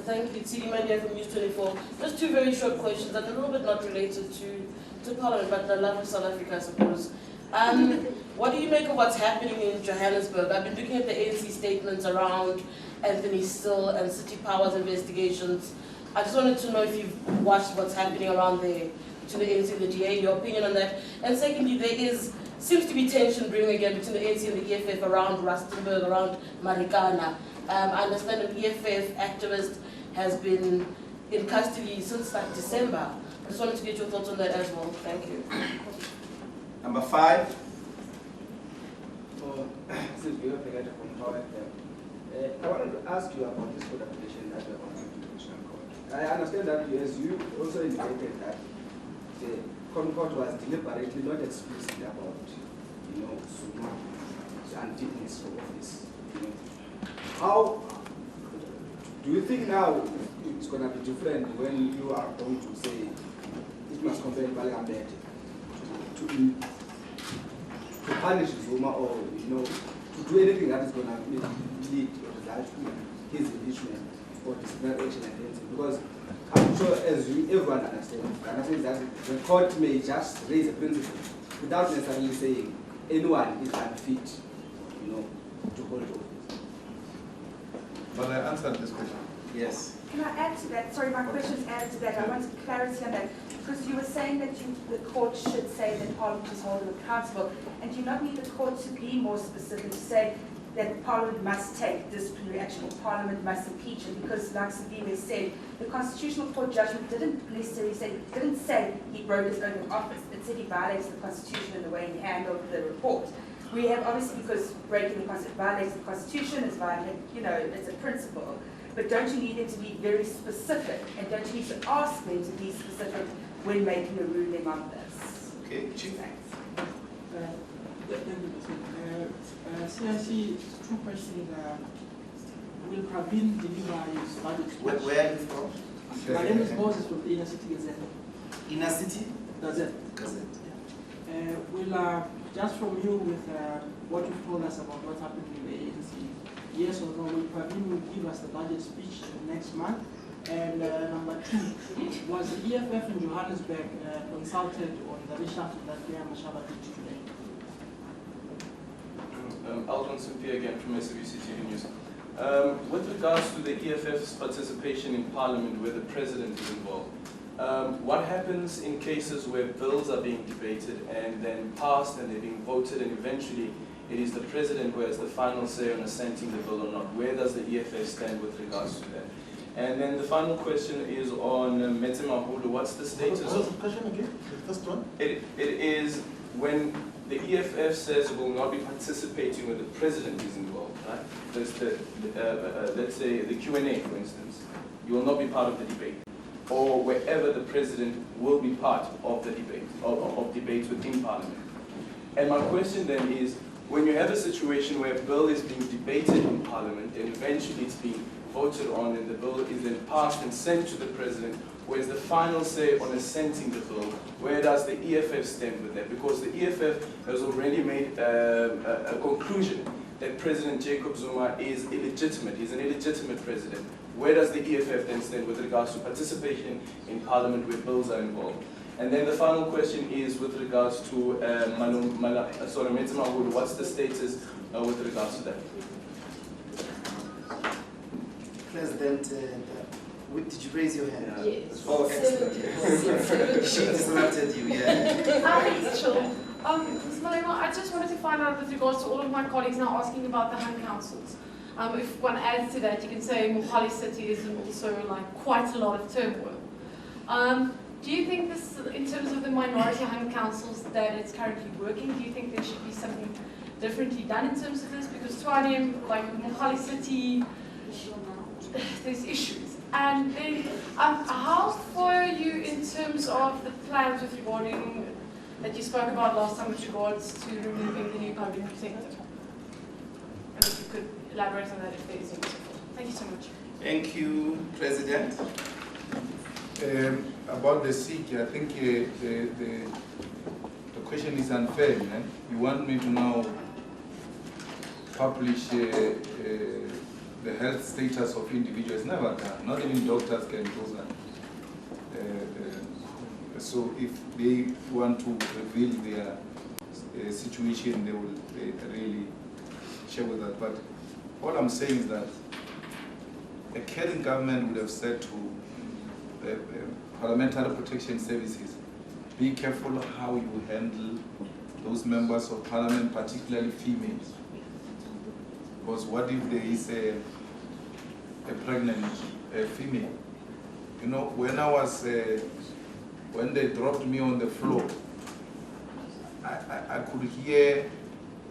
Thank you, T. Media from News 24. Just 2 very short questions that are a little bit not related to Parliament, but the love of South Africa, I suppose. What do you make of what's happening in Johannesburg? I've been looking at the ANC statements around Anthony Still and City Powers investigations. I just wanted to know if you've watched what's happening around there between the ANC and the DA, your opinion on that. And secondly, there seems to be tension brewing again between the ANC and the EFF around Rustenburg, around Marikana. I understand an EFF activist has been in custody since like December. I just wanted to get your thoughts on that as well. Thank you. Number 5. I wanted to ask you about this court application that we're on the Constitutional Court. I understand that, as you also indicated, that the Court was deliberately not explicit about, Zuma's unfitness for office. How do you think now it's going to be different when you are going to say it must compel Parliament to punish Zuma, or to do anything that is going to lead or result to his impeachment or disciplinary action against him? Because I'm sure, as everyone understands that the court may just raise a principle without necessarily saying anyone is unfit, you know, to hold office. But I answered this question. Yes. Can I add to that? Sorry, my question's added to that. I wanted clarity on that. Because you were saying that the court should say that Parliament is holding accountable. And do you not need the court to be more specific, to say that Parliament must take disciplinary action or Parliament must impeach him? Because like Sabine said, the Constitutional Court judgment didn't necessarily say, he broke his oath of office. It said he violates the Constitution in the way he handled the report. We have obviously, because breaking the Constitution violates the Constitution is violent, you know, it's a principle. But don't you need them to be very specific? And don't you need to ask them to be specific when making a ruling on this? Okay, Chief. Thanks. CIC, two questions. Will Praveen deliver his budget? Where are you from? My name is Moses from the Inner City Gazette. Inner City? Gazette. Will, just from you with what you've told us about what's happening in the ANC, yes or no, will Praveen give us the budget speech next month? And number two, was the EFF in Johannesburg consulted on the reshuffle that Pierre Mashaba did today? Aldrin Simpia again from SABC TV News. With regards to the EFF's participation in Parliament where the President is involved, what happens in cases where bills are being debated and then passed and they're being voted and eventually it is the President who has the final say on assenting the bill or not? Where does the EFF stand with regards to that? And then the final question is on Metemahulu. What's the status What's the question again? The first one? It is when the EFF says it will not be participating when the President is involved, right? There's let's say the Q&A, for instance. You will not be part of the debate. Or wherever the President will be part of the debate, of debates within Parliament. And my question then is, when you have a situation where a bill is being debated in Parliament and eventually it's being voted on and the bill is then passed and sent to the President, where's the final say on assenting the bill? Where does the EFF stand with that? Because the EFF has already made a conclusion that President Jacob Zuma is illegitimate. He's an illegitimate president. Where does the EFF then stand with regards to participation in Parliament where bills are involved? And then the final question is with regards to Metemahulu. What's the status with regards to that? President, did you raise your hand? Yes. Oh, excellent. She disrupted you, yeah. Hi, sure. Ms. Malema, I just wanted to find out with regards to all of my colleagues now asking about the home councils. If one adds to that, you can say Mohali City is also like quite a lot of turmoil. Do you think this, in terms of the minority home councils, that it's currently working? Do you think there should be something differently done in terms of this? Because Twadiem, like Mohali City, there's issues. And then, how far are you in terms of the plans with regarding that you spoke about last time with regards to removing the new public protector? And if you could elaborate on that if there is any support. Thank you so much. Thank you, President. About the sick, I think the question is unfair. Eh? You want me to now publish the health status of individuals? Never done. Not even doctors can do that. So if they want to reveal their situation, they will really share with us. But all I'm saying is that a caring government would have said to parliamentary protection services, be careful how you handle those members of parliament, particularly females. Because what if there is a pregnant female? You know, when I was, when they dropped me on the floor, I could hear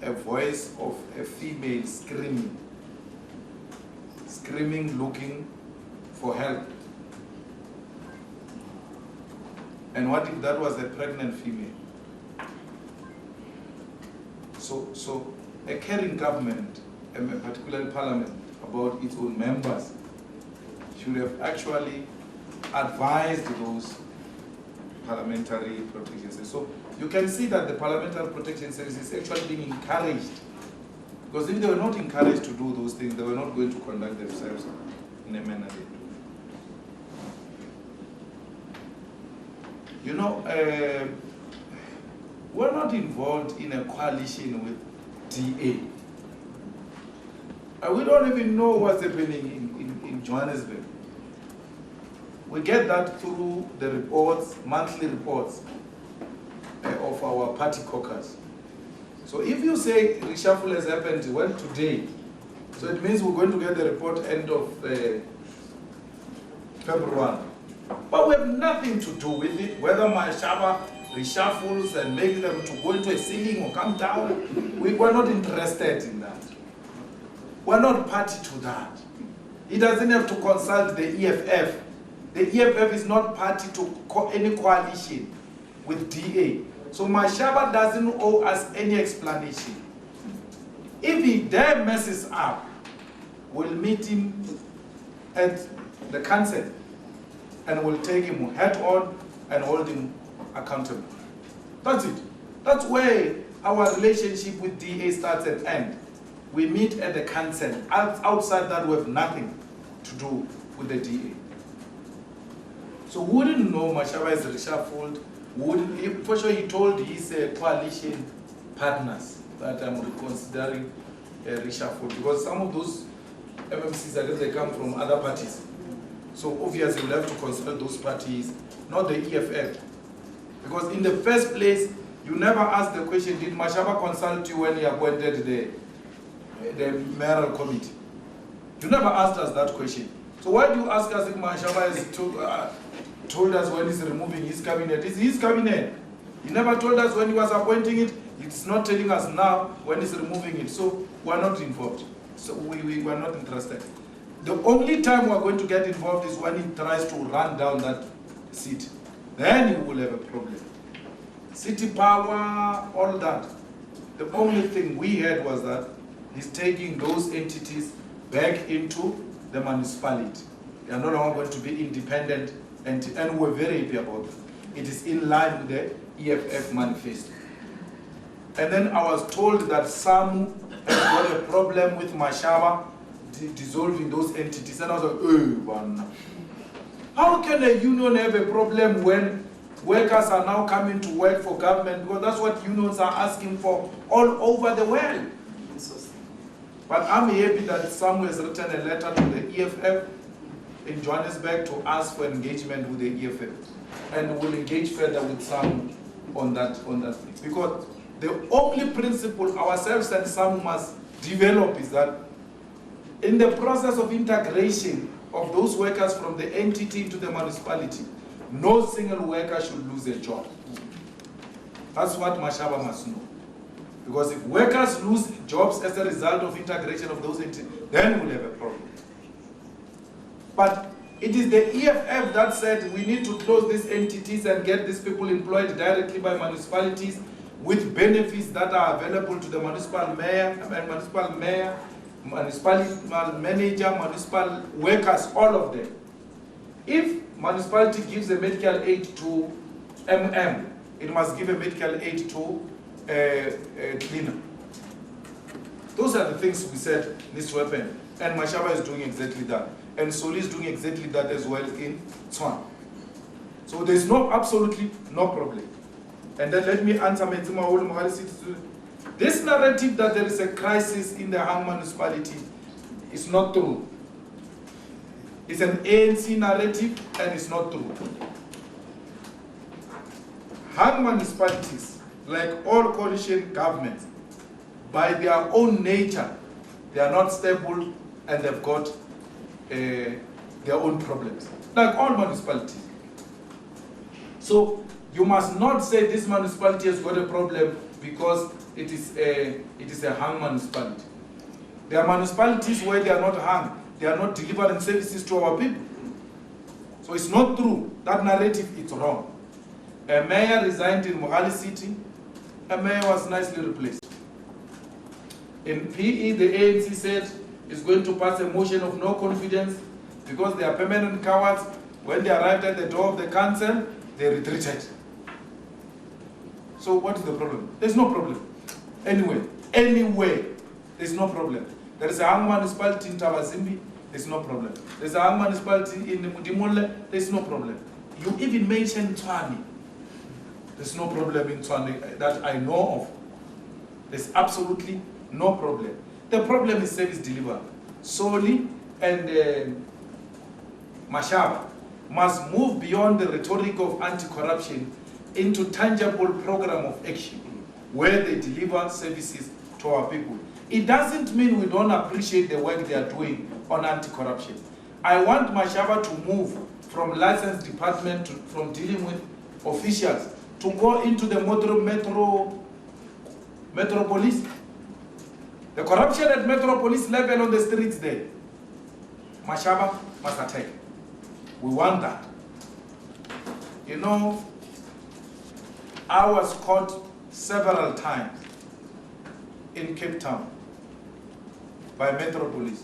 a voice of a female screaming, looking for help. And what if that was a pregnant female? So a caring government, and particularly parliament, about its own members, should have actually advised those parliamentary protection services. So you can see that the parliamentary protection service is actually being encouraged. Because if they were not encouraged to do those things, they were not going to conduct themselves in a manner they do. You know, We're not involved in a coalition with DA. And we don't even know what's happening in Johannesburg. We get that through the reports, monthly reports of our party caucus. So if you say reshuffle has happened, well, today, so it means we're going to get the report end of February. But we have nothing to do with it, whether Mashaba reshuffles and make them to go into a ceiling or come down. We're not interested in that. We're not party to that. He doesn't have to consult the EFF. The EFF is not party to any coalition with DA. So Mashaba doesn't owe us any explanation. If he dare messes up, we'll meet him at the council and we'll take him head on and hold him accountable. That's it. That's where our relationship with DA starts and ends. We meet at the council. Outside that, we have nothing to do with the DA. So we wouldn't know Mashaba is reshuffled. For sure, he told his coalition partners that I'm considering a reshuffle because some of those MMCs, I guess they come from other parties. So obviously we'll have to consult those parties, not the EFF. Because in the first place, you never asked the question, did Mashaba consult you when he appointed the mayoral committee? You never asked us that question. So why do you ask us if Mashaba has told us when he's removing his cabinet? It's his cabinet. He never told us when he was appointing it. It's not telling us now when he's removing it. So we're not involved. So we're not interested. The only time we're going to get involved is when he tries to run down that seat. Then you will have a problem. City power, all that. The only thing we heard was that he's taking those entities back into the municipality. They are no longer going to be independent, and we're very happy about it. It is in line with the EFF manifesto. And then I was told that some has got a problem with Mashaba dissolving those entities, and I was like, oh, how can a union have a problem when workers are now coming to work for government? Because that's what unions are asking for all over the world. But I'm happy that someone has written a letter to the EFF in Johannesburg to ask for engagement with the EFF. And we'll engage further with some on that thing. Because the only principle ourselves and some must develop is that in the process of integration of those workers from the entity to the municipality, no single worker should lose a job. That's what Mashaba must know. Because if workers lose jobs as a result of integration of those entities, then we'll have a problem. But it is the EFF that said we need to close these entities and get these people employed directly by municipalities with benefits that are available to the municipal mayor, municipal manager, municipal workers, all of them. If municipality gives a medical aid to it must give a medical aid to a cleaner. Those are the things we said needs to happen. And Mashaba is doing exactly that. And Soli is doing exactly that as well in Sona. So there's absolutely no problem. And then let me answer this narrative that there is a crisis in the Hang municipality is not true. It's an ANC narrative and it's not true. Hang municipalities, like all coalition governments, by their own nature, they are not stable and they've got their own problems, like all municipalities. So you must not say this municipality has got a problem because it is a hung municipality. There are municipalities where they are not hung, they are not delivering services to our people. So it's not true. That narrative is wrong. A mayor resigned in Mohali City, a mayor was nicely replaced. In PE, the ANC said it's going to pass a motion of no confidence because they are permanent cowards. When they arrived at the door of the council, they retreated. So what is the problem? There's no problem. Anyway, there's no problem. There is a Hang municipality in Tabazimbi, there's no problem. There's a Hang municipality in Mudimole, there's no problem. You even mentioned Twani. There's no problem in Tshwane that I know of. There's absolutely no problem. The problem is service delivery. Soli and Mashaba must move beyond the rhetoric of anti-corruption into tangible program of action where they deliver services to our people. It doesn't mean we don't appreciate the work they are doing on anti-corruption. I want Mashaba to move from license department from dealing with officials to go into the Metro Police. The corruption at Metro Police level on the streets there. Mashaba must attack. We want that. You know, I was caught several times in Cape Town by Metro Police.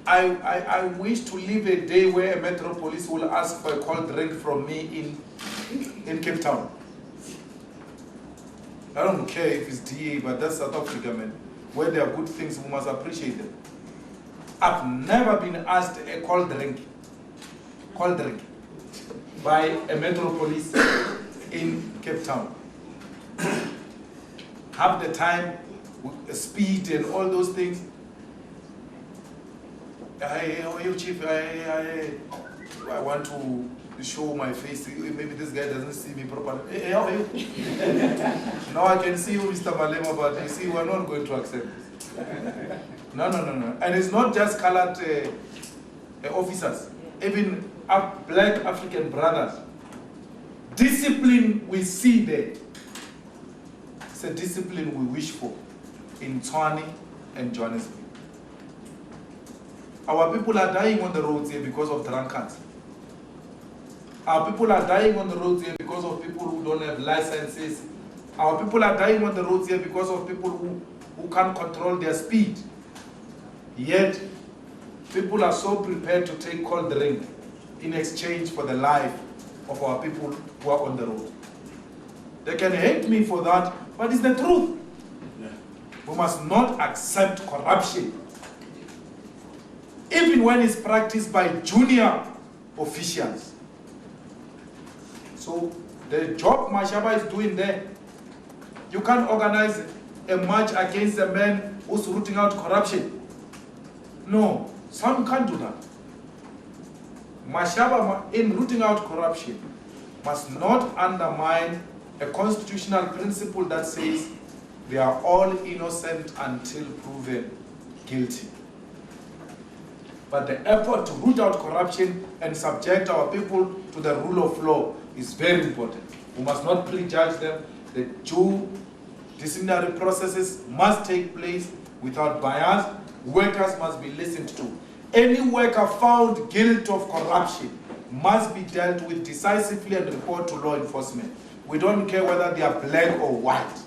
I wish to live a day where a Metro Police will ask for a cold drink from me in Cape Town. I don't care if it's DA, but that's South Africa, man. Where there are good things, we must appreciate them. I've never been asked a cold drink by a Metro Police in Cape Town. Half the time, speed and all those things. How are you, Chief? I want to show my face. Maybe this guy doesn't see me properly. Hey, how are you? Now I can see you, Mr. Malema, but you see, we're not going to accept this. No. And it's not just colored officers, even black African brothers. Discipline we see there. It's a discipline we wish for in Tshwane and Johannesburg. Our people are dying on the roads here because of drunkards. Our people are dying on the roads here because of people who don't have licenses. Our people are dying on the roads here because of people who can't control their speed. Yet, people are so prepared to take cold drink in exchange for the life of our people who are on the road. They can hate me for that, but it's the truth. Yeah. We must not accept corruption, even when it's practiced by junior officials. So the job Mashaba is doing there, you can't organize a march against a man who's rooting out corruption. No, some can't do that. Mashaba, in rooting out corruption, must not undermine a constitutional principle that says they are all innocent until proven guilty. But the effort to root out corruption and subject our people to the rule of law is very important. We must not prejudge them. The due disciplinary processes must take place without bias. Workers must be listened to. Any worker found guilty of corruption must be dealt with decisively and report to law enforcement. We don't care whether they are black or white.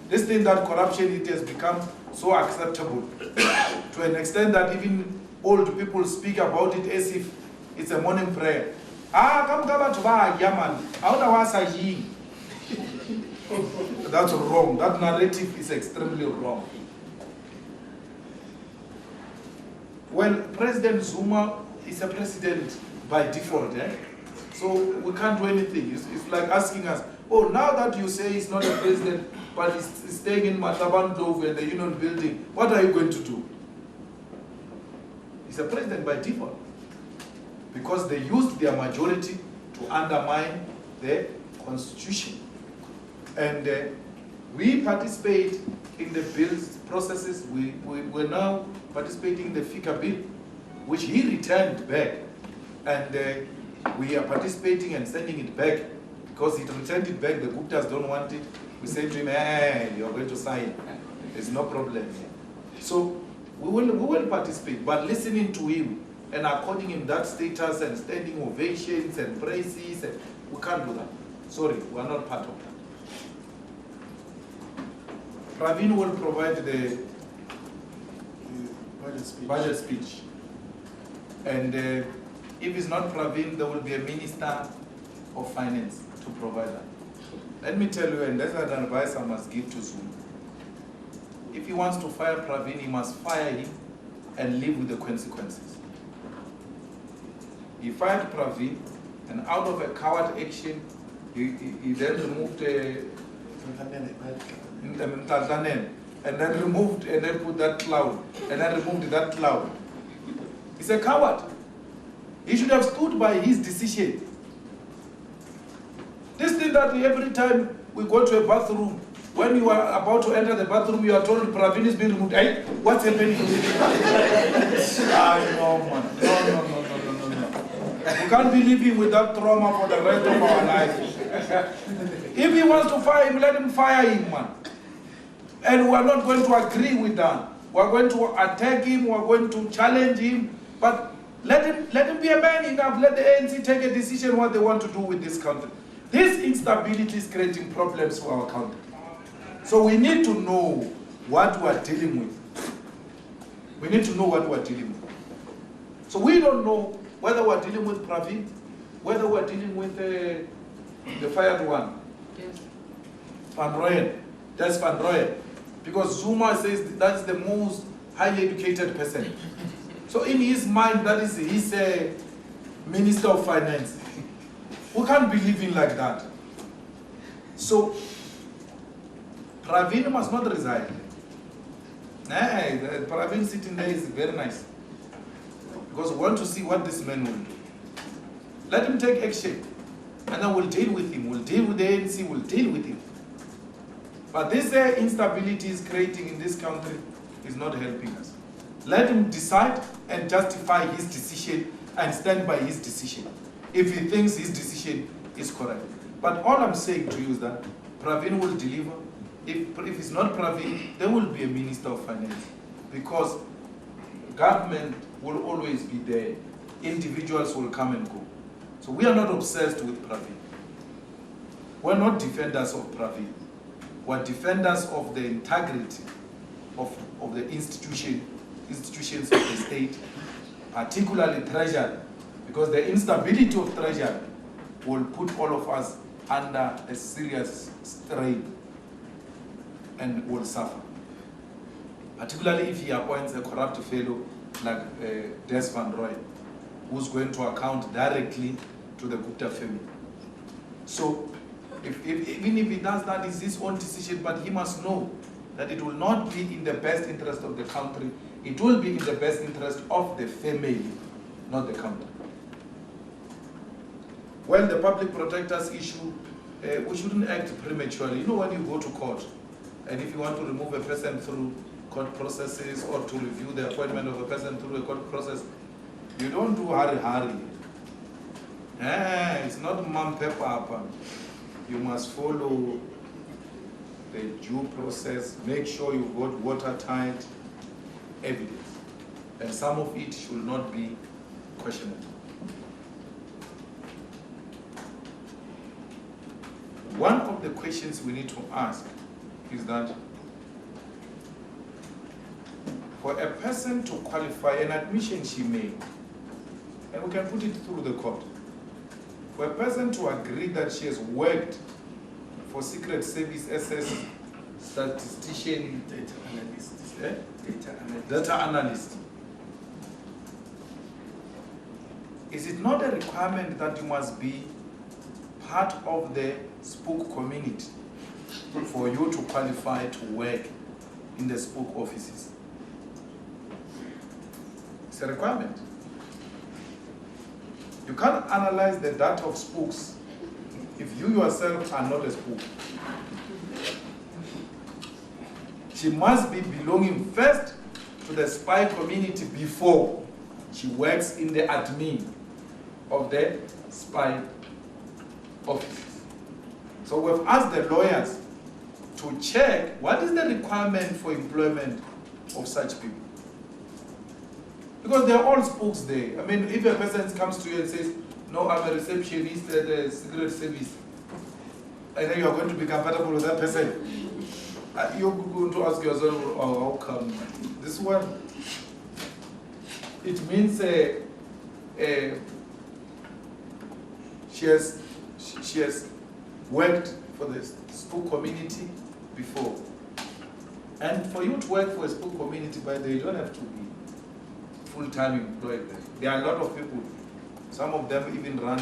This thing that corruption, it has become so acceptable to an extent that even old people speak about it as if it's a morning prayer. That's wrong. That narrative is extremely wrong. Well, President Zuma is a president by default, eh? So we can't do anything. It's like asking us, oh, now that you say he's not a president, but he's staying in Matabandlov and the Union Building, what are you going to do? He's a president by default. Because they used their majority to undermine the constitution. And we participate in the bill's processes. We're now participating in the FICA bill, which he returned back. And we are participating and sending it back. Because he returned it back, the Guptas don't want it. We say to him, hey, you're going to sign. There's no problem. So we will participate, but listening to him and according him that status and standing ovations and praises, and we can't do that. Sorry, we are not part of that. Praveen will provide the budget speech. And if it's not Praveen, there will be a minister of finance to provide that. Let me tell you, and that's an advice I must give to Zuma. If he wants to fire Praveen, he must fire him and live with the consequences. He fired Praveen, And out of a coward action, he then removed and then removed and then put that cloud and then removed that cloud. He's a coward. He should have stood by his decision. This thing that every time we go to a bathroom, when you are about to enter the bathroom, you are told Praveen is being removed. Hey, what's happening? No, man. No. We can't be living with that trauma for the rest of our life. If he wants to fire him, let him fire him, man. And we are not going to agree with that. We are going to attack him, we are going to challenge him, but let him be a man enough. Let the ANC take a decision what they want to do with this country. This instability is creating problems for our country. So we need to know what we are dealing with. We need to know what we are dealing with. So we don't know whether we are dealing with Praveen, whether we are dealing with the fired one. Yes. Van Rooyen. That's Van Rooyen. Because Zuma says that's the most highly educated person. So in his mind, that is his Minister of Finance. We can't be living like that. So Praveen must not resign. Praveen sitting there is very nice. Because we want to see what this man will do. Let him take action. And then we'll deal with him. We'll deal with the ANC. We'll deal with him. But this instability is creating in this country is not helping us. Let him decide and justify his decision and stand by his decision if he thinks his decision is correct. But all I'm saying to you is that Praveen will deliver. If it's not Praveen, there will be a Minister of Finance. Because government will always be there. Individuals will come and go. So we are not obsessed with Praveen. We're not defenders of Praveen. We're defenders of the integrity of the institutions of the state, particularly Treasury, because the instability of Treasury will put all of us under a serious strain and will suffer. Particularly if he appoints a corrupt fellow like Des Van Rooyen, who's going to account directly to the Gupta family. So even if he does that, it's his own decision, but he must know that it will not be in the best interest of the country. It will be in the best interest of the family, not the country. Well, the public protectors issue, we shouldn't act prematurely. You know, when you go to court, and if you want to remove a person through court processes or to review the appointment of a person through a court process, you don't do hurry. It's not mum pepper. You must follow the due process, make sure you've got watertight evidence. And some of it should not be questionable. One of the questions we need to ask is that for a person to qualify an admission she made, and we can put it through the court, for a person to agree that she has worked for Secret Service SS statistician, data analyst, is it not a requirement that you must be part of the spook community for you to qualify to work in the spook offices? It's a requirement. You can't analyze the data of spooks if you yourself are not a spook. She must be belonging first to the spy community before she works in the admin of the spy offices. So we've asked the lawyers to check what is the requirement for employment of such people. Because they're all spooks there. I mean, if a person comes to you and says, no, I'm a receptionist at the Secret Service, and then you're going to be compatible with that person, you're going to ask yourself, oh, how come? This one, it means she has worked for the spook community before. And for you to work for a spook community, by the way, you don't have to be full-time employed there. There are a lot of people, some of them even run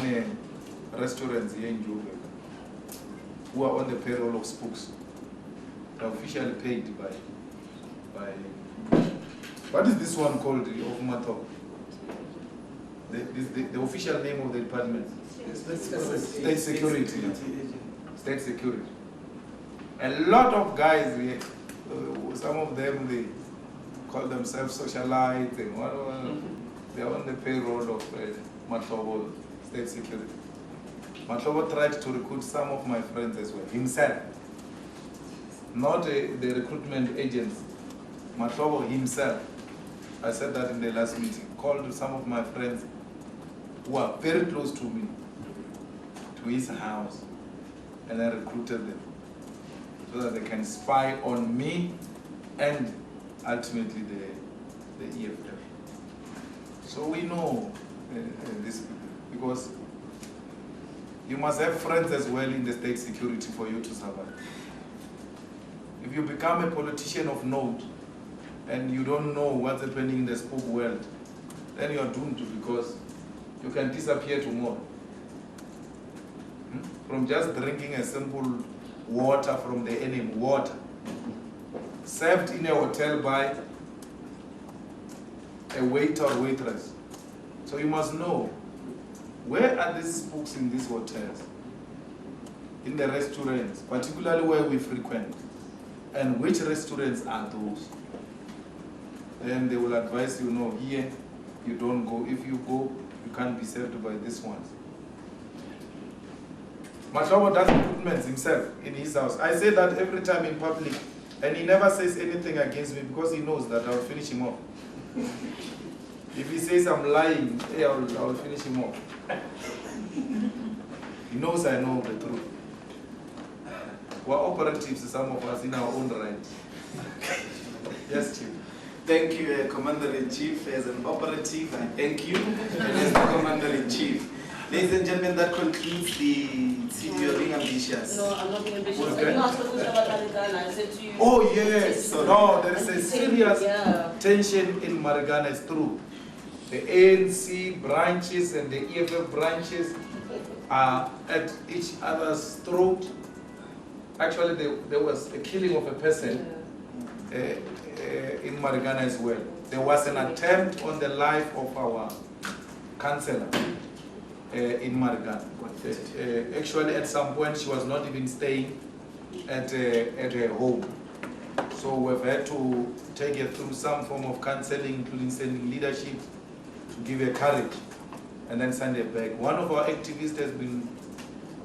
restaurants here in Joburg who are on the payroll of spokes. They're officially paid by what is this one called of Mato? The official name of the department? State Security. State Security. A lot of guys, some of them, they call themselves socialites and whatever. They're on the payroll of Matlobo State Security. Matlobo tried to recruit some of my friends as well, himself. Not the recruitment agents. Matlobo himself, I said that in the last meeting, called some of my friends who are very close to me, to his house, and I recruited them so that they can spy on me and ultimately the EFF. So we know this because you must have friends as well in the state security for you to survive. If you become a politician of note and you don't know what's happening in the spook world, then you are doomed because you can disappear tomorrow. From just drinking a simple water from the enemy, water, served in a hotel by a waiter or waitress. So you must know, where are these spooks in these hotels, in the restaurants, particularly where we frequent, and which restaurants are those? Then they will advise you, no, here you don't go. If you go, you can't be served by these ones. Matlobo does recruitments himself in his house. I say that every time in public, and he never says anything against me because he knows that I'll finish him off. If he says I'm lying, hey, I'll finish him off. He knows I know the truth. We're operatives, some of us, in our own right. Yes, Chief. Thank you, Commander-in-Chief. As an operative, I thank you. And as the Commander-in-Chief. Ladies and gentlemen, that concludes the CD. You're being ambitious. No, I'm not being ambitious. What's I that? asked the question about Marikana. I said to you. Oh, yes. No, there is a serious Yeah. tension in Marikana. It's true. The ANC branches and the EFF branches are at each other's throat. Actually, there was a killing of a person in Marikana as well. There was an attempt on the life of our councillor in Marikana. Actually, at some point, she was not even staying at her home. So we've had to take her through some form of counseling, including sending leadership to give her courage, and then send her back. One of our activists has been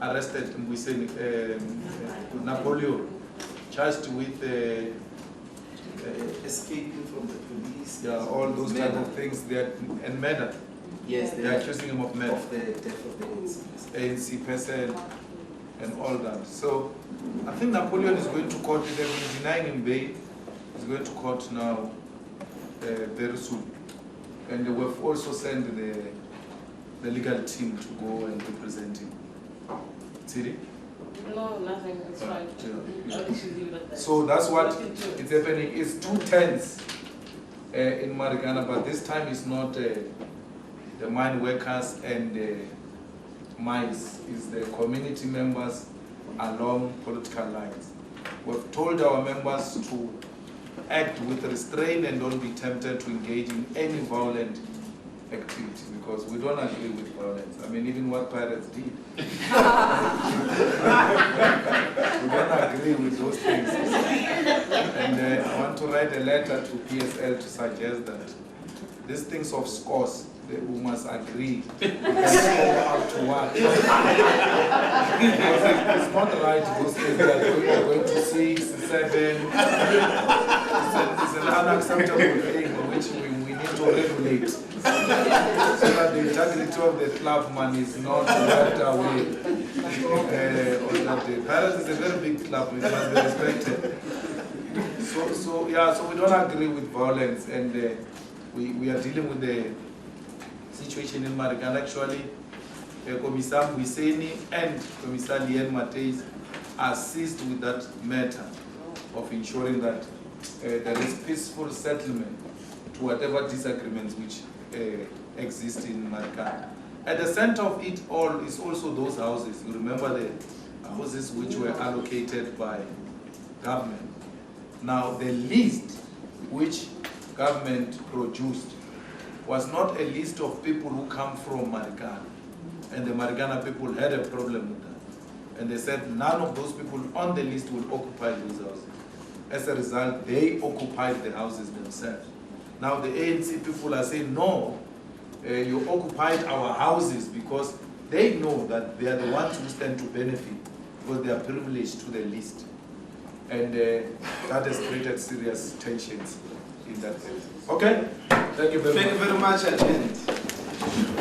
arrested, and we say Napoleon, charged with escaping from the police. Yeah, all those type of things, and murder. Yes, they're accusing him of murder. Of the death of the ANC person and all that. So I think Napoleon is going to court. They've been denying him bail. He's going to court now very soon. And we've also sent the legal team to go and represent him. Siri? No, nothing. It's fine. Yeah. So that's what is happening. It's 2 tenths in Marikana, but this time it's not the mine workers and the mines, it's the community members along political lines. We've told our members to act with restraint and don't be tempted to engage in any violent activity because we don't agree with violence. I mean, even what pirates did. We don't agree with those things. And I want to write a letter to PSL to suggest that these things of scores, we must agree. We can go out to work. It's not right, those things that we are going to 6, 7. It's an unacceptable thing which we need to regulate. So that the integrity of the club money is not wiped away. Paris is a very big club, it must be respected. So we don't agree with violence, and we are dealing with the situation in Marikana. Actually, Commissar Mwiseni and Commissar Lien Mateis assist with that matter of ensuring that there is peaceful settlement to whatever disagreements which exist in Marikana. At the center of it all is also those houses. You remember the houses which were allocated by government. Now, the list which government produced was not a list of people who come from Marikana. And the Marikana people had a problem with that. And they said none of those people on the list will occupy those houses. As a result, they occupied the houses themselves. Now the ANC people are saying, no, you occupied our houses, because they know that they are the ones who stand to benefit because they are privileged to the list. And that has created serious tensions in that area. Okay? Thank you very much. Thank you very much, Agent.